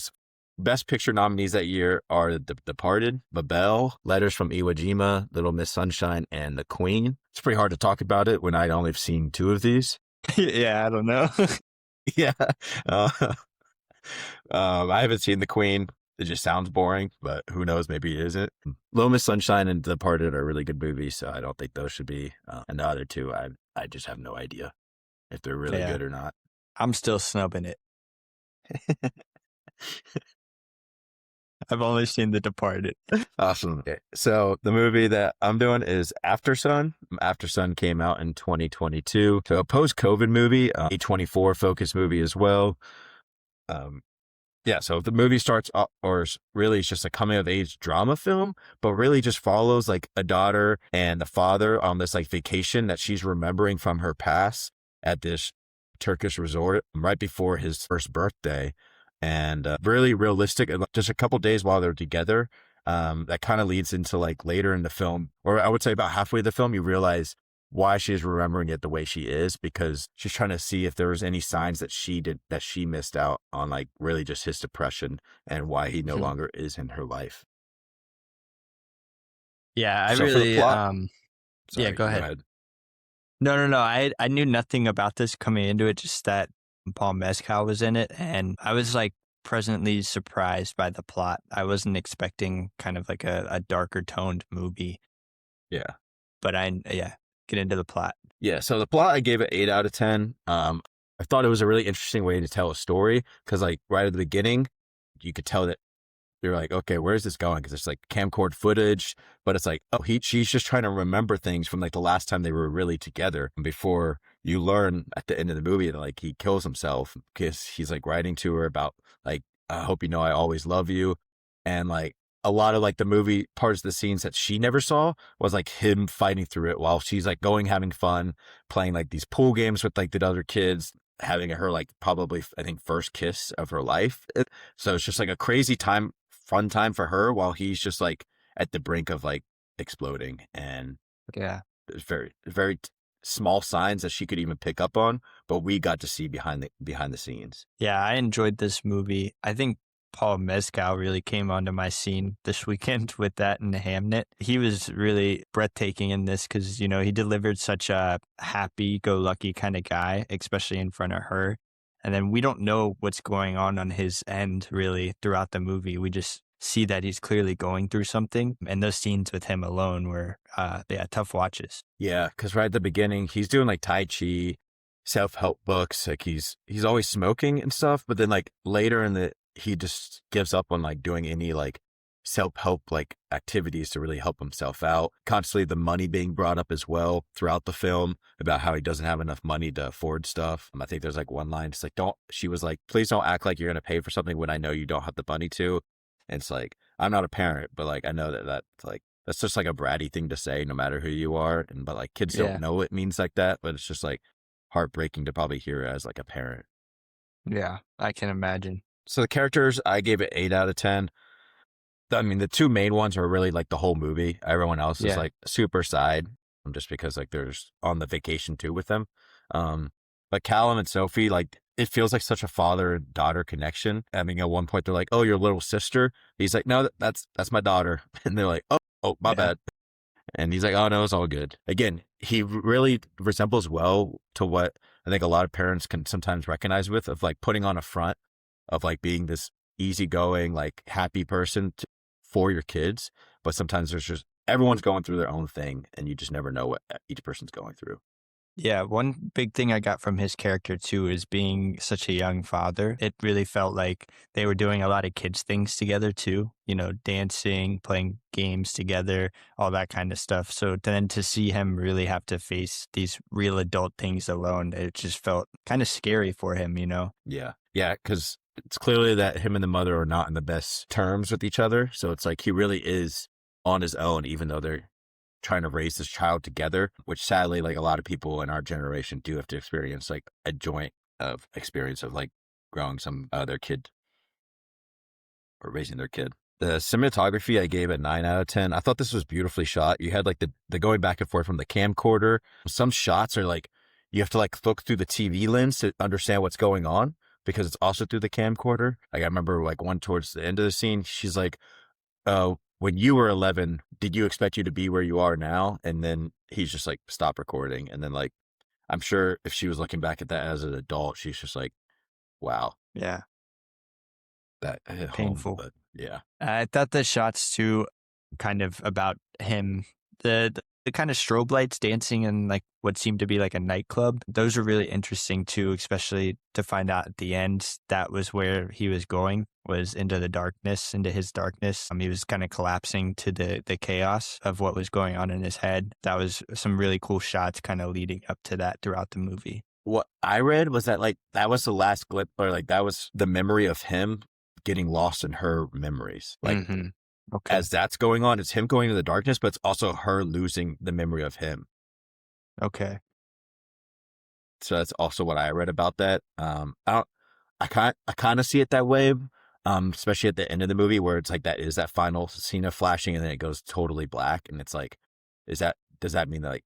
Best Picture nominees that year are The Departed, Babel, Letters from Iwo Jima, Little Miss Sunshine, and The Queen. It's pretty hard to talk about it when I'd only seen 2 of these. Yeah, I don't know. Yeah, I haven't seen The Queen. It just sounds boring, but who knows? Maybe it isn't. Little Miss Sunshine and The Departed are really good movies, so I don't think those should be. And the other 2, I just have no idea if they're really good or not. I'm still snubbing it. I've only seen The Departed. Awesome. Okay. So the movie that I'm doing is Aftersun. Aftersun came out in 2022. So a post-COVID movie, A24 focused movie as well. Yeah, so the movie starts up, really it's just a coming of age drama film, but really just follows like a daughter and the father on this like vacation that she's remembering from her past at this Turkish resort right before his first birthday. And really realistic, and just a couple days while they're together. That kind of leads into like later in the film, or I would say about halfway the film, you realize why she's remembering it the way she is, because she's trying to see if there was any signs that she missed out on, like really just his depression and why he no longer is in her life. Yeah, I So for the really plot, yeah, sorry, go go ahead. ahead. No. I knew nothing about this coming into it, just that Paul Mescal was in it, and I was like pleasantly surprised by the plot. I wasn't expecting kind of like a darker toned movie, Yeah. but get into the plot. Yeah, so the plot, I gave it 8 out of 10. I thought it was a really interesting way to tell a story, because like right at the beginning, you could tell that you're like, okay, where's this going? Because it's like camcorder footage, but it's like, oh, she's just trying to remember things from like the last time they were really together. And before you learn at the end of the movie that like he kills himself because he's like writing to her about like, I hope you know I always love you. And like a lot of like the movie parts of the scenes that she never saw was like him fighting through it while she's like going, having fun, playing like these pool games with like the other kids, having her like probably, I think, first kiss of her life. So it's just like a crazy time, fun time for her while he's just like at the brink of like exploding. And Yeah. there's very small signs that she could even pick up on, but we got to see behind the scenes. Yeah, I enjoyed this movie. I think Paul Mescal really came onto my scene this weekend with that in Hamnet. He was really breathtaking in this because, you know, he delivered such a happy-go-lucky kind of guy, especially in front of her. And then we don't know what's going on his end really throughout the movie. We just see that he's clearly going through something. And those scenes with him alone were, tough watches. Yeah, because right at the beginning, he's doing like Tai Chi, self-help books. Like he's always smoking and stuff, but then like later he just gives up on like doing any like self-help like activities to really help himself out. Constantly the money being brought up as well throughout the film about how he doesn't have enough money to afford stuff. I think there's like one line, it's like, she was like, please don't act like you're going to pay for something when I know you don't have the money to. And it's like, I'm not a parent, but like, I know that's like, that's just like a bratty thing to say no matter who you are. But like kids don't know it means like that, but it's just like heartbreaking to probably hear as like a parent. Yeah, I can imagine. So the characters, I gave it 8 out of 10. I mean, the two main ones are really like the whole movie. Everyone else is like super side, just because like there's on the vacation too with them. But Callum and Sophie, like it feels like such a father-daughter connection. I mean, at one point they're like, "Oh, your little sister." He's like, "No, that's my daughter," and they're like, "Oh, my bad." And he's like, "Oh no, it's all good." Again, he really resembles well to what I think a lot of parents can sometimes recognize of like putting on a front of like being this easygoing, like happy person for your kids. But sometimes there's just everyone's going through their own thing and you just never know what each person's going through. Yeah, one big thing I got from his character too is being such a young father. It really felt like they were doing a lot of kids things together too, you know, dancing, playing games together, all that kind of stuff. So then to see him really have to face these real adult things alone, it just felt kind of scary for him, you know? Yeah. Yeah, because it's clearly that him and the mother are not in the best terms with each other. So it's like he really is on his own, even though they're trying to raise this child together, which sadly, like a lot of people in our generation do have to experience like a joint of experience of like growing their kid or raising their kid. The cinematography I gave it 9 out of 10. I thought this was beautifully shot. You had like the going back and forth from the camcorder. Some shots are like, you have to like look through the TV lens to understand what's going on because it's also through the camcorder. Like I remember like one towards the end of the scene, she's like, "Oh, when you were 11, did you expect you to be where you are now?" And then he's just like, "Stop recording." And then like, I'm sure if she was looking back at that as an adult, she's just like, wow, Yeah. that hit home. Painful. But yeah. I thought the shots too, kind of about him, the kind of strobe lights dancing in like what seemed to be like a nightclub. Those are really interesting too, especially to find out at the end that was where he was going, was into the darkness, into his darkness. He was kind of collapsing to the chaos of what was going on in his head. That was some really cool shots kind of leading up to that throughout the movie. What I read was that like that was the last glimpse, or like that was the memory of him getting lost in her memories. Like Okay. as that's going on, it's him going to the darkness, but it's also her losing the memory of him. Okay. So that's also what I read about that. I kind of see it that way. Especially at the end of the movie where it's like that final scene of flashing and then it goes totally black. And it's like, does that mean that like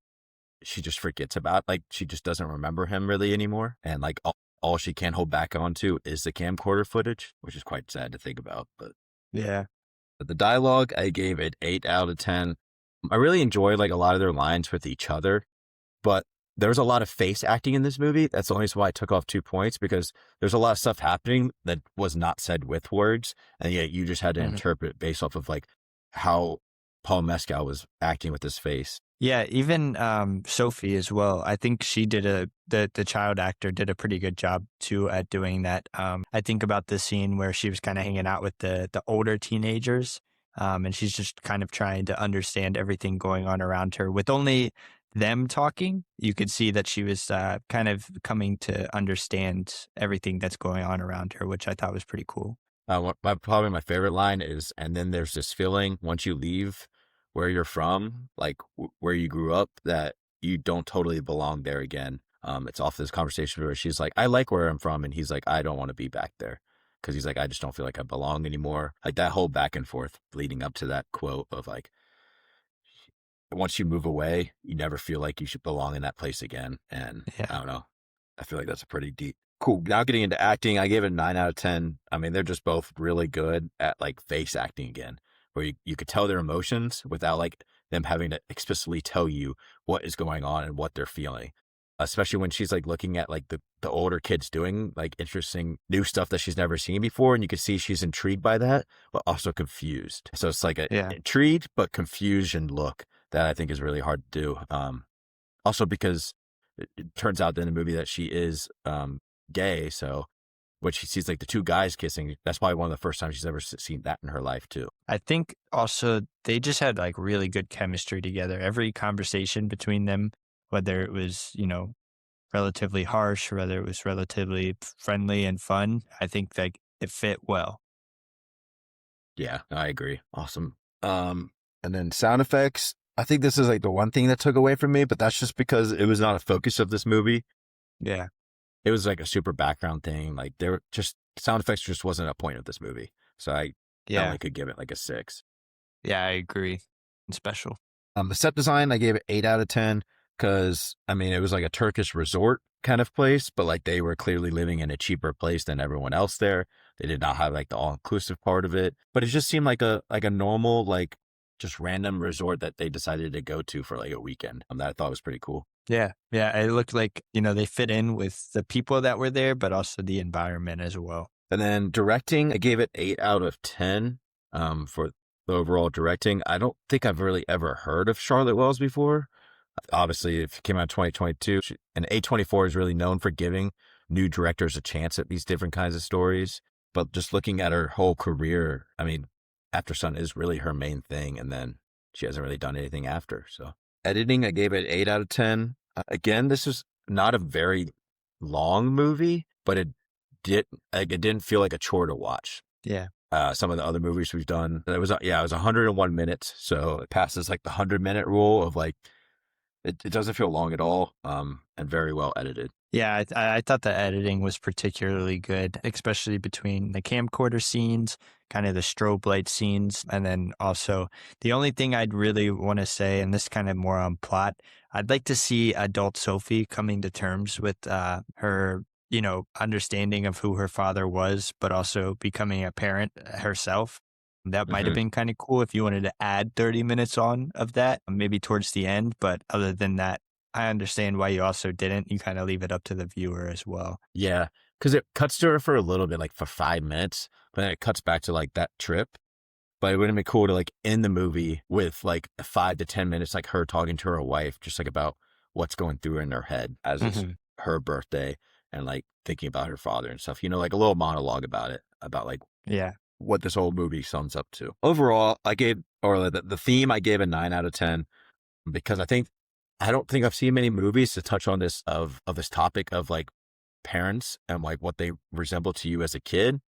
she just forgets about, like, she just doesn't remember him really anymore? And like all she can hold back onto is the camcorder footage, which is quite sad to think about. But Yeah. the dialogue, I gave it 8 out of 10. I really enjoyed like a lot of their lines with each other, but there's a lot of face acting in this movie. That's the only reason why I took off 2 points, because there's a lot of stuff happening that was not said with words. And yet you just had to interpret based off of like how Paul Mescal was acting with his face. Yeah, even Sophie as well. I think she did the child actor did a pretty good job too at doing that. I think about the scene where she was kind of hanging out with the older teenagers, and she's just kind of trying to understand everything going on around her. With only them talking, you could see that she was kind of coming to understand everything that's going on around her, which I thought was pretty cool. Probably my favorite line is, and then there's this feeling once you leave where you're from, like where you grew up, that you don't totally belong there again. It's off this conversation where she's like, I like where I'm from. And he's like, I don't want to be back there. Cause he's like, I just don't feel like I belong anymore. Like that whole back and forth leading up to that quote of like, once you move away, you never feel like you should belong in that place again. And Yeah. I don't know. I feel like that's a pretty deep. Cool. Now getting into acting, I gave it a 9 out of 10. I mean, they're just both really good at like face acting again, where you could tell their emotions without like them having to explicitly tell you what is going on and what they're feeling. Especially when she's like looking at like the older kids doing like interesting new stuff that she's never seen before. And you can see she's intrigued by that, but also confused. So it's like intrigued, but confusion look that I think is really hard to do. Also because it turns out in the movie that she is gay. So when she sees like the two guys kissing, that's probably one of the first times she's ever seen that in her life too. I think also they just had like really good chemistry together. Every conversation between them, whether it was, relatively harsh, whether it was relatively friendly and fun, I think like it fit well. Yeah, I agree. Awesome. And then sound effects. I think this is like the one thing that took away from me, but that's just because it was not a focus of this movie. Yeah. It was like a super background thing. Like there were just sound effects just wasn't a point of this movie. So I only could give it like a 6. Yeah, I agree. Special. The set design, I gave it 8 out of 10 because I mean, it was like a Turkish resort kind of place, but like they were clearly living in a cheaper place than everyone else there. They did not have like the all-inclusive part of it, but it just seemed like a normal, like just random resort that they decided to go to for like a weekend. That I thought was pretty cool. Yeah. Yeah. It looked like, they fit in with the people that were there, but also the environment as well. And then directing, I gave it 8 out of 10 for the overall directing. I don't think I've really ever heard of Charlotte Wells before. Obviously, if it came out in 2022, and A24 is really known for giving new directors a chance at these different kinds of stories. But just looking at her whole career, I mean, Aftersun is really her main thing, and then she hasn't really done anything after. So editing, I gave it 8 out of 10. Again, this is not a very long movie, but it didn't feel like a chore to watch. Yeah. Some of the other movies we've done, it was 101 minutes. So it passes like the 100-minute rule of like, it doesn't feel long at all, and very well edited. Yeah, I thought the editing was particularly good, especially between the camcorder scenes, kind of the strobe light scenes, and then also the only thing I'd really want to say, and this kind of more on plot, I'd like to see adult Sophie coming to terms with her, understanding of who her father was, but also becoming a parent herself. That might have been kind of cool if you wanted to add 30 minutes on of that, maybe towards the end. But other than that, I understand why you also didn't. You kind of leave it up to the viewer as well. Yeah, because it cuts to her for a little bit, like for 5 minutes, but then it cuts back to like that trip. But it would have been cool to like end the movie with like 5 to 10 minutes, like her talking to her wife, just like about what's going through in her head as it's her birthday and like thinking about her father and stuff, like a little monologue about it, about like, what this whole movie sums up to. Overall, the theme, I gave a 9 out of 10 because I don't think I've seen many movies to touch on this of this topic of like parents and like what they resemble to you as a kid.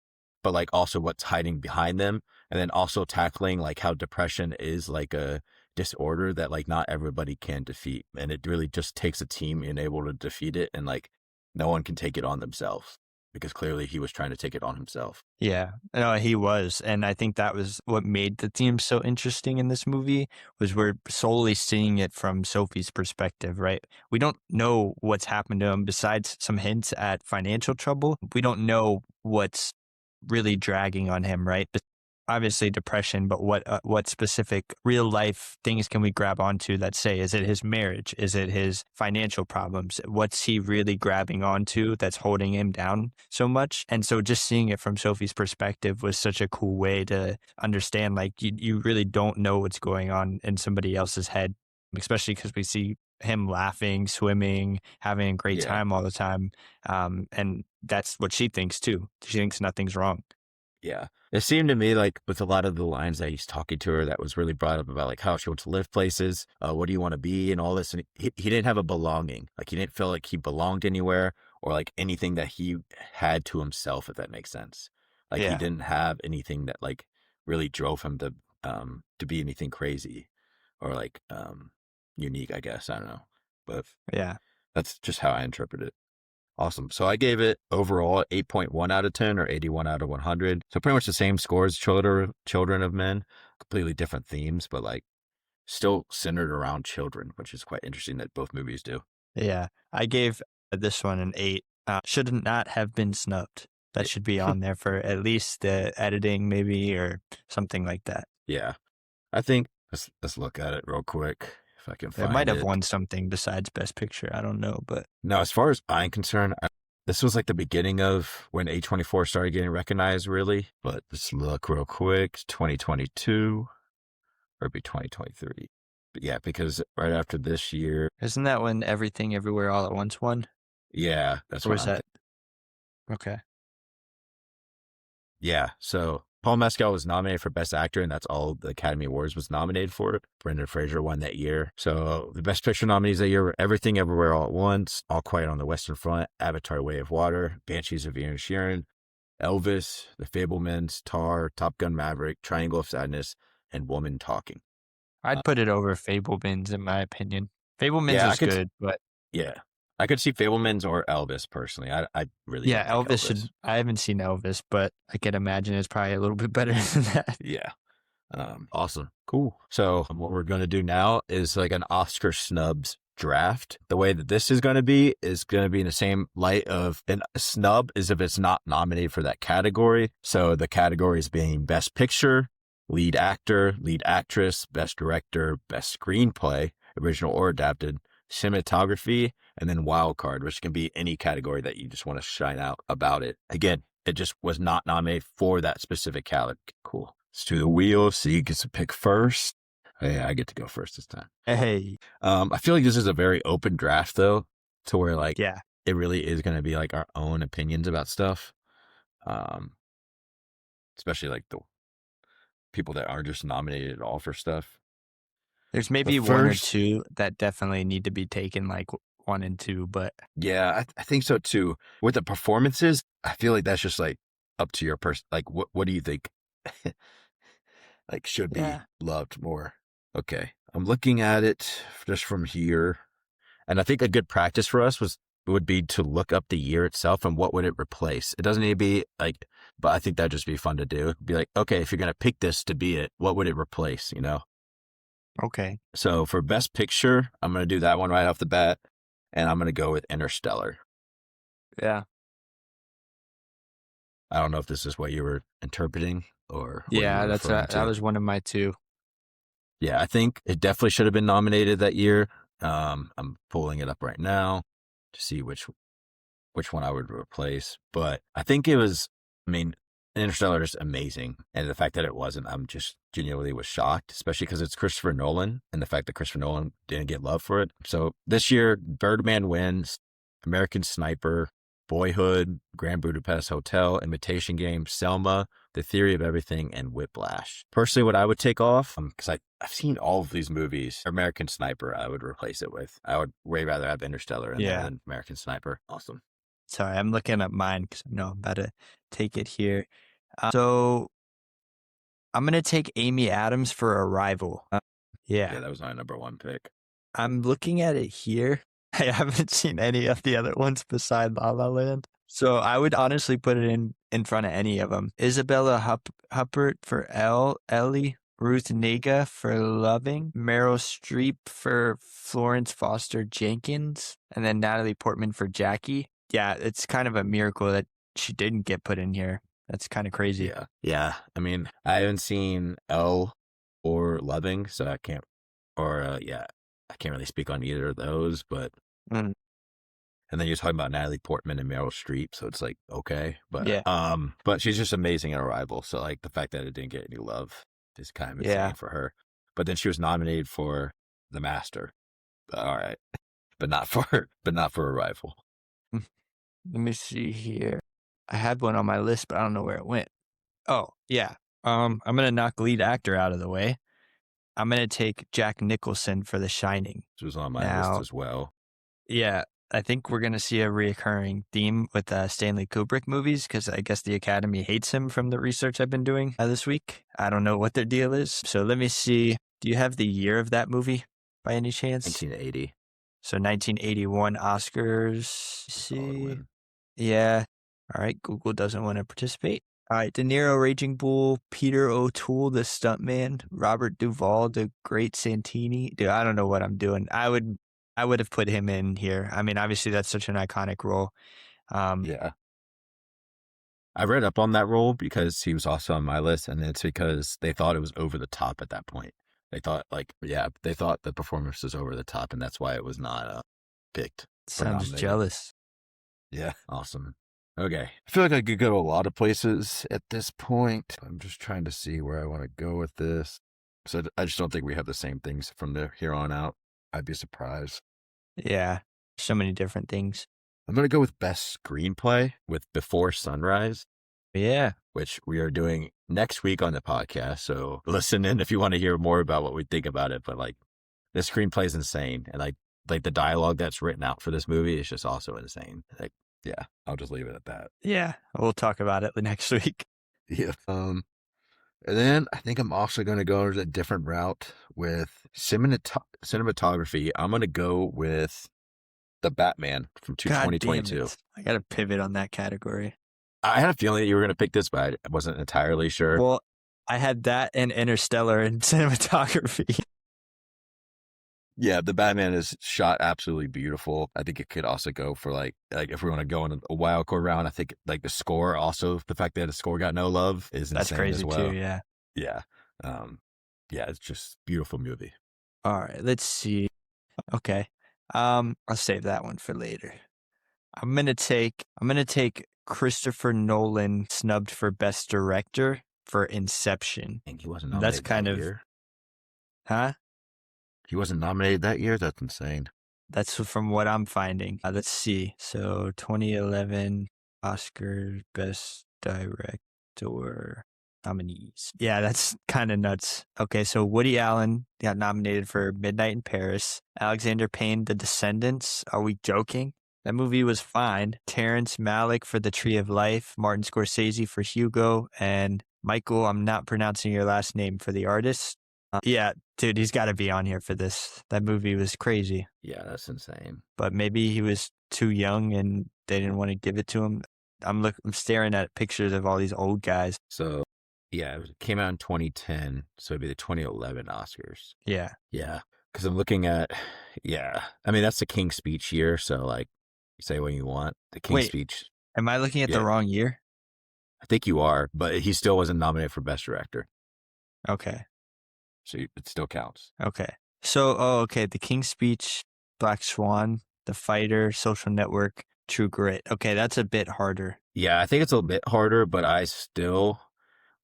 but like also what's hiding behind them. And then also tackling like how depression is like a disorder that like not everybody can defeat. And it really just takes a team being able to defeat it. And like no one can take it on themselves because clearly he was trying to take it on himself. Yeah, no, he was. And I think that was what made the theme so interesting in this movie was we're solely seeing it from Sophie's perspective, right? We don't know what's happened to him besides some hints at financial trouble. We don't know what's really dragging on him, right? But obviously depression, but what specific real life things can we grab onto that say, is it his marriage? Is it his financial problems? What's he really grabbing onto that's holding him down so much? And so just seeing it from Sophie's perspective was such a cool way to understand, like, you really don't know what's going on in somebody else's head, especially because we see him laughing, swimming, having a great time all the time. And that's what she thinks too. She thinks nothing's wrong. Yeah. It seemed to me like with a lot of the lines that he's talking to her that was really brought up about like how she wants to live places, what do you want to be and all this. And he didn't have a belonging. Like he didn't feel like he belonged anywhere or like anything that he had to himself, if that makes sense. Like he didn't have anything that like really drove him to be anything crazy or like unique, I guess. I don't know. But that's just how I interpret it. Awesome. So I gave it overall 8.1 out of 10 or 81 out of 100. So pretty much the same score as Children of Men, completely different themes, but like still centered around children, which is quite interesting that both movies do. Yeah. I gave this one an 8. Should not have been snubbed. That should be on there for at least the editing maybe or something like that. Yeah. I think let's look at it real quick. If I can find it. It might have won something besides Best Picture. I don't know, but no, as far as I'm concerned, this was like the beginning of when A24 started getting recognized, really. But let's look real quick. 2022 or be 2023. But yeah, because right after this year, isn't that when Everything Everywhere All at Once won? Yeah, that's what I'm Okay. Yeah, so Paul Mescal was nominated for Best Actor, and that's all the Academy Awards was nominated for. Brendan Fraser won that year. So the Best Picture nominees that year were Everything Everywhere All at Once, All Quiet on the Western Front, Avatar: Way of Water, Banshees of Inisherin, Elvis, The Fabelmans, Tar, Top Gun: Maverick, Triangle of Sadness, and Woman Talking. I'd put it over Fabelmans in my opinion. Fabelmans is good, but yeah. I could see Fabelmans or Elvis personally. I really don't like Elvis. I haven't seen Elvis, but I can imagine it's probably a little bit better than that. Yeah. Awesome. Cool. So what we're going to do now is like an Oscar snubs draft. The way that this is going to be in the same light of a snub is if it's not nominated for that category. So the categories being Best Picture, Lead Actor, Lead Actress, Best Director, Best Screenplay, Original or Adapted, Cinematography, and then Wild Card, which can be any category that you just want to shine out about it. Again, it just was not nominated for that specific category. Cool. Let's do the wheel. So you get to pick first. Hey, I get to go first this time. Hey. I feel like this is a very open draft though, to where like it really is going to be like our own opinions about stuff. Especially like the people that aren't just nominated at all for stuff. There's maybe one or two that definitely need to be taken, like 1 and 2, but yeah, I think so too. With the performances, I feel like that's just like up to your person. Like, what do you think? Like, should be loved more? Okay, I'm looking at it just from here, and I think a good practice for us would be to look up the year itself and what would it replace. It doesn't need to be like, but I think that'd just be fun to do. Be like, okay, if you're gonna pick this to be it, what would it replace? You know. Okay. So for Best Picture, I'm going to do that one right off the bat, and I'm going to go with Interstellar. Yeah. I don't know if this is what you were interpreting or what that was one of my 2. Yeah, I think it definitely should have been nominated that year. I'm pulling it up right now to see which one I would replace, but I think it was, Interstellar is amazing, and the fact that it wasn't, I'm just genuinely was shocked, especially because it's Christopher Nolan, and the fact that Christopher Nolan didn't get love for it. So this year, Birdman wins, American Sniper, Boyhood, Grand Budapest Hotel, Imitation Game, Selma, The Theory of Everything, and Whiplash. Personally, what I would take off, because I've seen all of these movies, American Sniper, I would replace it with. I would way rather have Interstellar in there than American Sniper. Awesome. Sorry, I'm looking up mine because I know I'm about to take it here. So I'm going to take Amy Adams for Arrival. Yeah, that was my number one pick. I'm looking at it here. I haven't seen any of the other ones beside La La Land. So I would honestly put it in front of any of them. Isabella Huppert for Ellie, Ruth Negga for Loving, Meryl Streep for Florence Foster Jenkins, and then Natalie Portman for Jackie. Yeah, it's kind of a miracle that she didn't get put in here. That's kind of crazy. Yeah. I mean, I haven't seen Elle or Loving, so I can't, I can't really speak on either of those, but. And then you're talking about Natalie Portman and Meryl Streep, so it's like, okay. But she's just amazing in Arrival. So like the fact that it didn't get any love is kind of insane for her. But then she was nominated for The Master. All right. But not for Arrival. Let me see here. I had one on my list, but I don't know where it went. Oh, yeah. I'm gonna knock lead actor out of the way. I'm gonna take Jack Nicholson for The Shining. This was on my list as well. Yeah. I think we're going to see a reoccurring theme with Stanley Kubrick movies because I guess the Academy hates him from the research I've been doing this week. I don't know what their deal is. So let me see. Do you have the year of that movie by any chance? 1980. So 1981 Oscars. See. Yeah. All right. Google doesn't want to participate. All right. De Niro, Raging Bull, Peter O'Toole, the stuntman, Robert Duvall, the Great Santini. Dude, I don't know what I'm doing. I would have put him in here. I mean, obviously that's such an iconic role. Yeah. I read up on that role because he was also on my list, and it's because they thought it was over the top at that point. They thought they thought the performance was over the top, and that's why it was not picked. Sounds jealous. Yeah, awesome. Okay. I feel like I could go a lot of places at this point. I'm just trying to see where I want to go with this. So I just don't think we have the same things from here on out. I'd be surprised. Yeah, so many different things. I'm going to go with Best Screenplay with Before Sunrise. Yeah. Which we are doing next week on the podcast. So listen in if you want to hear more about what we think about it. But like, the screenplay is insane. And like the dialogue that's written out for this movie is just also insane. Like, yeah, I'll just leave it at that. Yeah, we'll talk about it the next week. Yeah. And then I think I'm also going to go a different route with cinematography. I'm going to go with The Batman from 2022. I got to pivot on that category. I had a feeling that you were going to pick this, but I wasn't entirely sure. Well, I had that and Interstellar and cinematography. Yeah, The Batman is shot absolutely beautiful. I think it could also go for like if we want to go in a wild card round, I think like the score also, the fact that the score got no love is insane. That's crazy as well. Too, yeah. Yeah. Yeah, it's just beautiful movie. All right, let's see. Okay. I'll save that one for later. I'm gonna take Christopher Nolan snubbed for Best Director for Inception. And he wasn't nominated. That's kind of year. Huh? He wasn't nominated that year? That's insane. That's from what I'm finding. Let's see. So 2011 Oscar Best Director nominees. Yeah, that's kind of nuts. Okay, so Woody Allen got nominated for Midnight in Paris. Alexander Payne, The Descendants. Are we joking? That movie was fine. Terrence Malick for The Tree of Life. Martin Scorsese for Hugo. And Michael, I'm not pronouncing your last name, for The Artist. Yeah, dude, he's got to be on here for this. That movie was crazy. Yeah, that's insane. But maybe he was too young and they didn't want to give it to him. I'm staring at pictures of all these old guys. So, yeah, it came out in 2010, so it'd be the 2011 Oscars. Yeah. Yeah, because I'm looking at, I mean, that's the King's Speech year, so like, say what you want. The King's Speech. Am I looking at the wrong year? I think you are, but he still wasn't nominated for Best Director. Okay. So it still counts. Okay. So, okay. The King's Speech, Black Swan, The Fighter, Social Network, True Grit. Okay, that's a bit harder. Yeah, I think it's a bit harder, but I still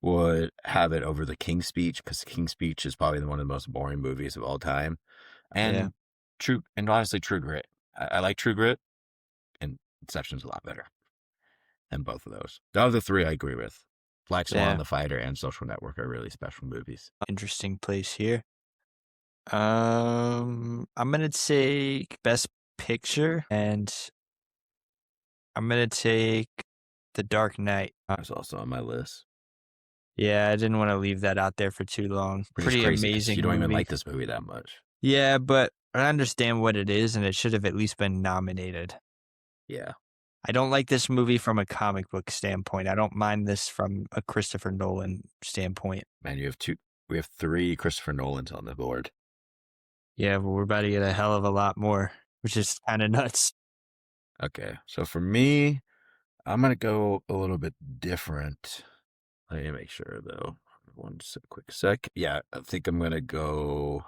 would have it over The King's Speech because The King's Speech is probably one of the most boring movies of all time. And honestly, True Grit. I like True Grit, and Inception's a lot better than both of those. The other three I agree with. Black Swan, The Fighter, and Social Network are really special movies. Interesting place here. I'm going to take Best Picture, and I'm going to take The Dark Knight. That's also on my list. Yeah, I didn't want to leave that out there for too long. Which is Pretty crazy 'cause amazing you don't even movie. like this movie that much. Yeah, but I understand what it is, and it should have at least been nominated. Yeah. I don't like this movie from a comic book standpoint. I don't mind this from a Christopher Nolan standpoint. Man, we have 3 Christopher Nolans on the board. Yeah, but we're about to get a hell of a lot more, which is kind of nuts. Okay. So for me, I'm going to go a little bit different. Let me make sure though. Quick sec. Yeah, I think I'm going to go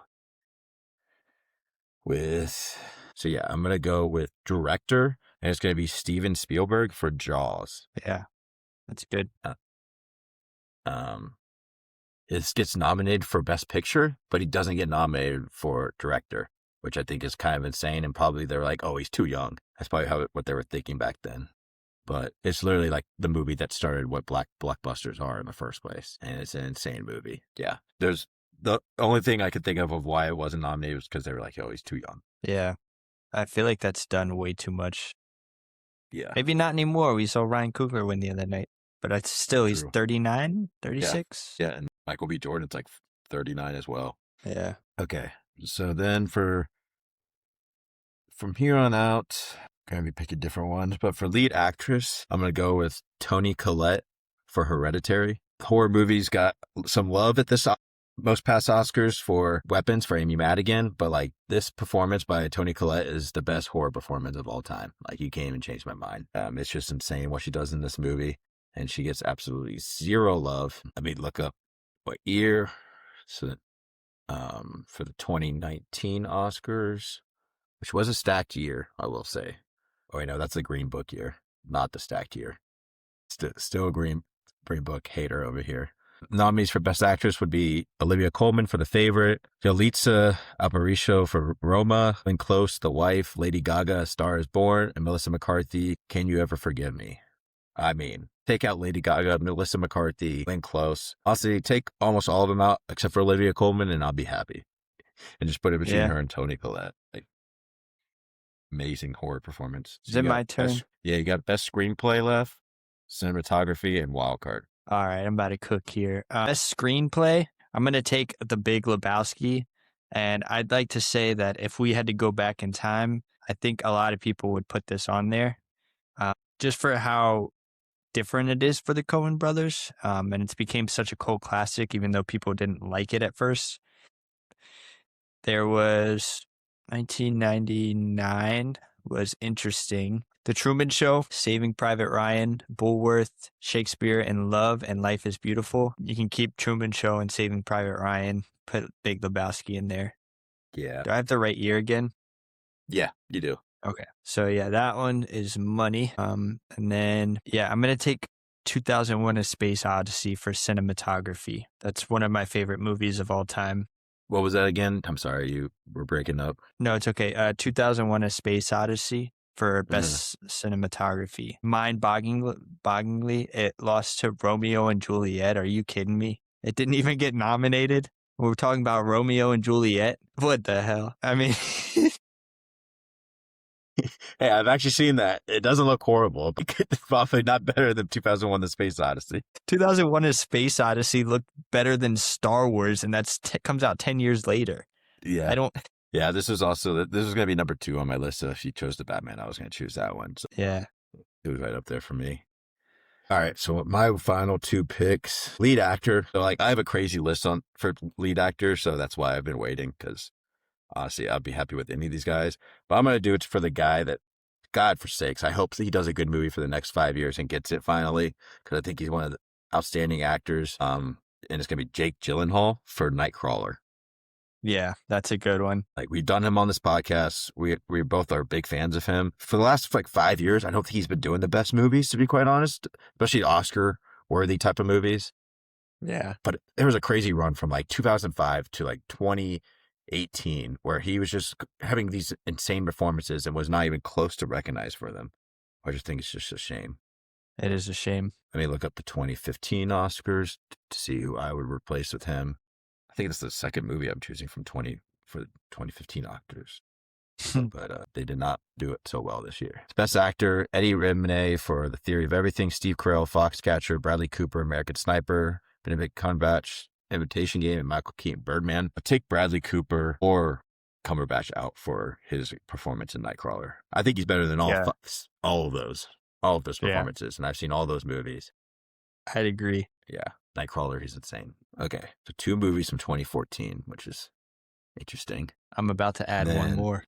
with, so yeah, I'm going to go with director, and it's going to be Steven Spielberg for Jaws. Yeah, that's good. It gets nominated for Best Picture, but he doesn't get nominated for director, which I think is kind of insane. And probably they're like, oh, he's too young. That's probably what they were thinking back then. But it's literally like the movie that started what blockbusters are in the first place. And it's an insane movie. Yeah. There's the only thing I could think of why it wasn't nominated was because they were like, oh, he's too young. Yeah, I feel like that's done way too much. Yeah. Maybe not anymore. We saw Ryan Coogler win the other night, but he's True. 39, 36. Yeah. And Michael B. Jordan's like 39 as well. Yeah. Okay. So then from here on out, I'm going to be picking different ones. But for lead actress, I'm going to go with Toni Collette for Hereditary. Horror movies got some love at this most past Oscars for Weapons for Amy Madigan. But like this performance by Toni Collette is the best horror performance of all time. Like you can't even change my mind. It's just insane what she does in this movie. And she gets absolutely zero love. I mean, look up what year. So for the 2019 Oscars, which was a stacked year, I will say. Oh, wait, no, that's the Green Book year, not the stacked year. Still a Green Book hater over here. Nominees for Best Actress would be Olivia Colman for The Favorite, Yalitza Aparicio for Roma, Glenn Close, The Wife, Lady Gaga, A Star is Born, and Melissa McCarthy, Can You Ever Forgive Me? I mean, take out Lady Gaga, Melissa McCarthy, Glenn Close. Honestly, take almost all of them out except for Olivia Colman, and I'll be happy. And just put it between her and Toni Collette. Like, amazing horror performance. Is it my turn? You got Best Screenplay left, Cinematography, and Wildcard. All right, I'm about to cook here. Best Screenplay, I'm going to take The Big Lebowski. And I'd like to say that if we had to go back in time, I think a lot of people would put this on there. Just for how different it is for the Coen brothers. And it's became such a cult classic, even though people didn't like it at first. There was 1999 was interesting. The Truman Show, Saving Private Ryan, Bulworth, Shakespeare in Love, and Life is Beautiful. You can keep Truman Show and Saving Private Ryan, put Big Lebowski in there. Yeah. Do I have the right year again? Yeah, you do. Okay. So yeah, that one is money. And then, I'm going to take 2001: A Space Odyssey for cinematography. That's one of my favorite movies of all time. What was that again? I'm sorry, you were breaking up. No, it's okay. 2001: A Space Odyssey for best cinematography. Mind-bogglingly, it lost to Romeo and Juliet. Are you kidding me? It didn't even get nominated. We're talking about Romeo and Juliet. What the hell? I mean... Hey, I've actually seen that. It doesn't look horrible, but it's probably not better than 2001: The Space Odyssey. 2001: A Space Odyssey looked better than Star Wars, and that's comes out 10 years later. Yeah. Yeah, this was going to be number 2 on my list. So if you chose the Batman, I was going to choose that one. So yeah. It was right up there for me. All right, so my final 2 picks. Lead actor. So I have a crazy list for lead actor, so that's why I've been waiting, because honestly, I'd be happy with any of these guys. But I'm going to do it for the guy that, God forsakes, I hope he does a good movie for the next 5 years and gets it finally, because I think he's one of the outstanding actors. And it's going to be Jake Gyllenhaal for Nightcrawler. Yeah, that's a good one. Like, we've done him on this podcast. We both are big fans of him. For the last 5 years, I don't think he's been doing the best movies, to be quite honest, especially Oscar-worthy type of movies. Yeah. But there was a crazy run from 2005 to 2018 where he was just having these insane performances and was not even close to recognized for them. I just think it's just a shame. It is a shame. Let me look up the 2015 Oscars to see who I would replace with him. I think it's the second movie I'm choosing for the 2015 Oscars. But they did not do it so well this year. Best Actor, Eddie Redmayne for The Theory of Everything, Steve Carell, Foxcatcher, Bradley Cooper, American Sniper, Benedict Cumberbatch, Imitation Game, and Michael Keaton, Birdman. I'll take Bradley Cooper or Cumberbatch out for his performance in Nightcrawler. I think he's better than all of those performances, and I've seen all those movies. I'd agree. Yeah, Nightcrawler, he's insane. Okay, so 2 movies from 2014, which is interesting. I'm about to add one more.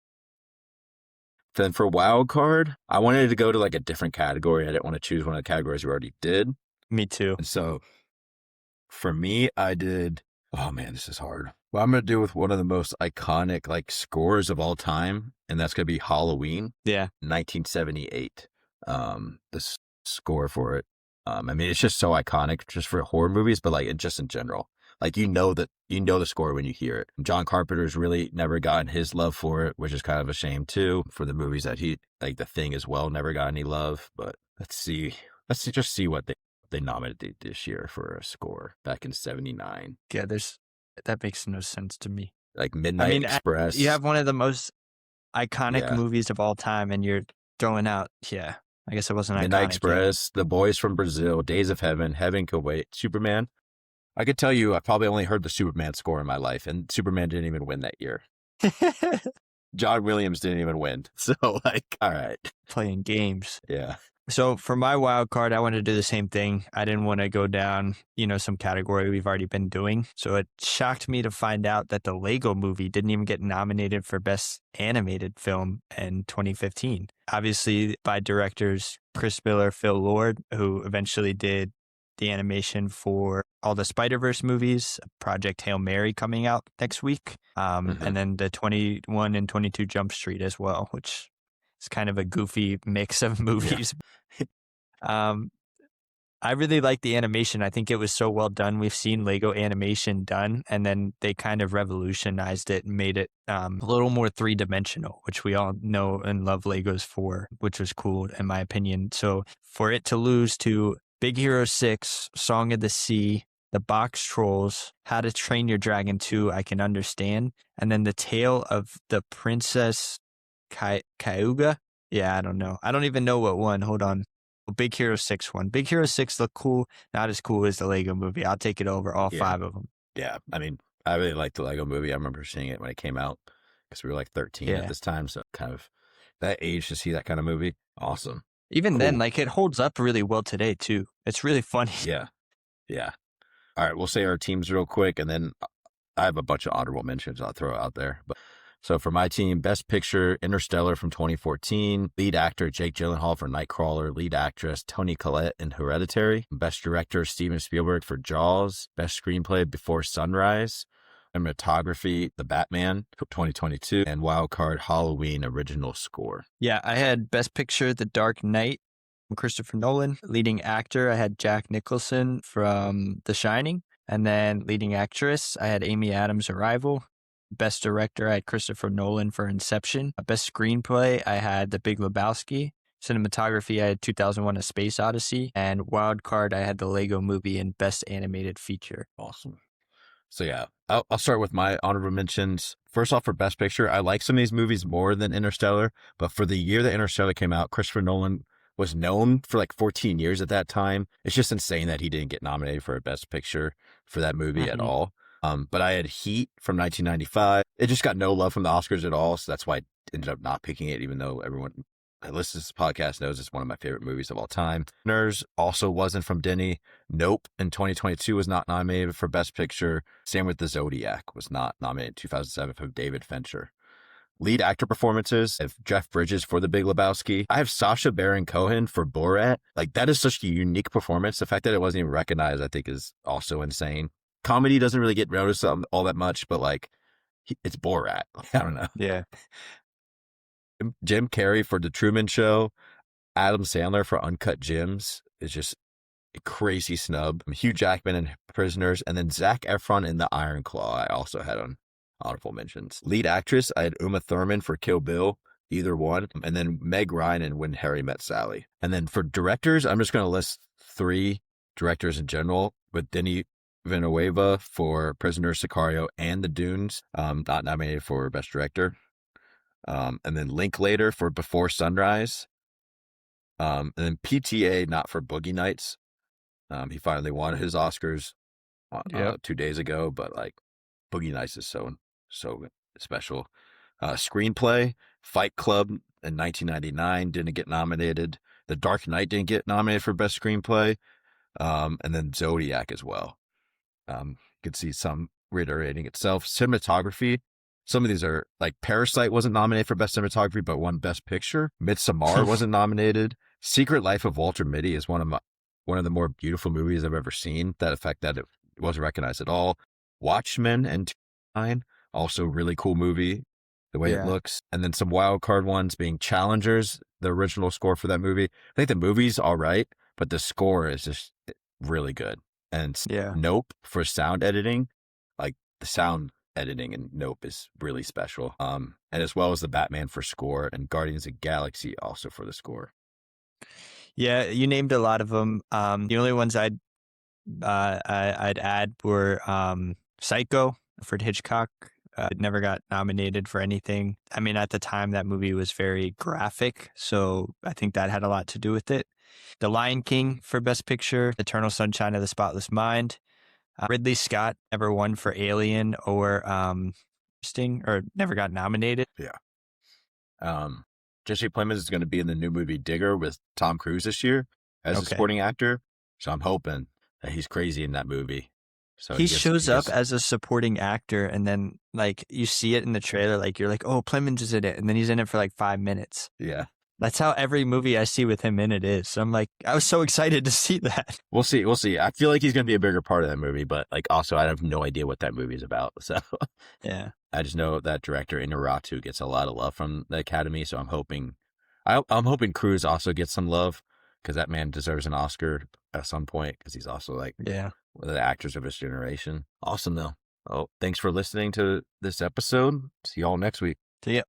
Then for wild card, I wanted to go to like a different category. I didn't want to choose one of the categories we already did. Me too. And so for me, I did, oh man, this is hard. Well, I'm going to do with one of the most iconic like scores of all time, and that's going to be Halloween. Yeah. 1978. The score for it. I mean, it's just so iconic just for horror movies, but like just in general. Like, you know the score when you hear it. John Carpenter's really never gotten his love for it, which is kind of a shame too, for the movies that he, like The Thing as well, never got any love. But let's just see what they nominated this year for a score back in 79. Yeah, that makes no sense to me. Like Midnight Express. You have one of the most iconic movies of all time, and you're throwing out, I guess it wasn't Midnight iconic. Express, The Boys from Brazil, Days of Heaven, Heaven Can Wait, Superman. I could tell you I probably only heard the Superman score in my life, and Superman didn't even win that year. John Williams didn't even win. So, like, all right. Playing games. Yeah. So for my wild card, I wanted to do the same thing. I didn't want to go down, some category we've already been doing. So it shocked me to find out that the Lego Movie didn't even get nominated for Best Animated Film in 2015. Obviously by directors Chris Miller, Phil Lord, who eventually did the animation for all the Spider-Verse movies, Project Hail Mary coming out next week, and then the 21 and 22 Jump Street as well, which is kind of a goofy mix of movies. Yeah. I really like the animation. I think it was so well done. We've seen Lego animation done, and then they kind of revolutionized it and made it a little more three-dimensional, which we all know and love Legos for, which was cool in my opinion. So for it to lose to Big Hero 6, Song of the Sea, The Box Trolls, How to Train Your Dragon 2, I can understand. And then The Tale of the Princess Cayuga. Yeah, I don't know. I don't even know what one. Hold on. Big Hero 6 one. Big Hero 6 looked cool. Not as cool as the Lego Movie. I'll take it over all 5 of them. Yeah. I mean, I really liked the Lego Movie. I remember seeing it when it came out because we were like 13 at this time. So kind of that age to see that kind of movie. Awesome. Even then, like, it holds up really well today too. It's really funny. Yeah. Yeah. All right. We'll say our teams real quick, and then I have a bunch of honorable mentions I'll throw out there. But so for my team, Best Picture, Interstellar from 2014. Lead actor, Jake Gyllenhaal for Nightcrawler. Lead actress, Toni Collette in Hereditary. Best director, Steven Spielberg for Jaws. Best screenplay, Before Sunrise. Cinematography, The Batman, 2022. And wildcard, Halloween original score. Yeah, I had Best Picture, The Dark Knight from Christopher Nolan. Leading actor, I had Jack Nicholson from The Shining. And then leading actress, I had Amy Adams' Arrival. Best director, I had Christopher Nolan for Inception. Best screenplay, I had The Big Lebowski. Cinematography, I had 2001: A Space Odyssey. And wild card, I had the Lego Movie in Best Animated Feature. Awesome. So yeah, I'll start with my honorable mentions. First off, for Best Picture, I like some of these movies more than Interstellar, but for the year that Interstellar came out, Christopher Nolan was known for like 14 years at that time. It's just insane that he didn't get nominated for a Best Picture for that movie at all. But I had Heat from 1995. It just got no love from the Oscars at all, so that's why I ended up not picking it, even though everyone that listens to this podcast knows it's one of my favorite movies of all time. Nurse also wasn't from Denny. Nope in 2022 was not nominated for Best Picture. Same with The Zodiac, was not nominated in 2007 from David Fincher. Lead actor performances, I have Jeff Bridges for The Big Lebowski. I have Sacha Baron Cohen for Borat. Like, that is such a unique performance. The fact that it wasn't even recognized, I think, is also insane. Comedy doesn't really get noticed all that much, but like, it's Borat. I don't know. Yeah. Jim Carrey for The Truman Show. Adam Sandler for Uncut Gems is just a crazy snub. Hugh Jackman in Prisoners, and then Zac Efron in The Iron Claw I also had on honorable mentions. Lead actress, I had Uma Thurman for Kill Bill, either one, and then Meg Ryan in When Harry Met Sally. And then for directors, I'm just going to list 3 directors in general, with Denis Villeneuve for Prisoners, Sicario, and The Dunes, not nominated for Best Director. And then Linklater for Before Sunrise. And then PTA not for Boogie Nights. He finally won his Oscars Yep. 2 days ago, but like Boogie Nights is so special. Screenplay, Fight Club in 1999 didn't get nominated. The Dark Knight didn't get nominated for Best Screenplay. And then Zodiac as well. You could see some reiterating itself. Cinematography. Some of these are like Parasite wasn't nominated for Best Cinematography, but won Best Picture. Midsommar wasn't nominated. Secret Life of Walter Mitty is one of the more beautiful movies I've ever seen. That effect that it wasn't recognized at all. Watchmen and 9, also really cool movie, the way it looks. And then some wild card ones being Challengers, the original score for that movie. I think the movie's all right, but the score is just really good. And Nope for sound editing, like the sound editing in Nope is really special. And as well as the Batman for score and Guardians of the Galaxy also for the score. Yeah, you named a lot of them. The only ones I'd add were Psycho, Alfred Hitchcock. It never got nominated for anything. I mean, at the time, that movie was very graphic, so I think that had a lot to do with it. The Lion King for Best Picture, Eternal Sunshine of the Spotless Mind. Ridley Scott never won for Alien or Sting, or never got nominated. Yeah. Jesse Plemons is going to be in the new movie Digger with Tom Cruise this year as a supporting actor. So I'm hoping that he's crazy in that movie. So he shows up as a supporting actor, and then like you see it in the trailer, like you're like, oh, Plemons is in it, and then he's in it for like 5 minutes. Yeah. That's how every movie I see with him in it is. So I'm like, I was so excited to see that. We'll see. I feel like he's going to be a bigger part of that movie, but like also I have no idea what that movie is about. So yeah, I just know that director Inarritu gets a lot of love from the Academy. So I'm hoping Cruise also gets some love, because that man deserves an Oscar at some point, because he's also like one of the actors of his generation. Awesome though. Oh, thanks for listening to this episode. See y'all next week. See ya.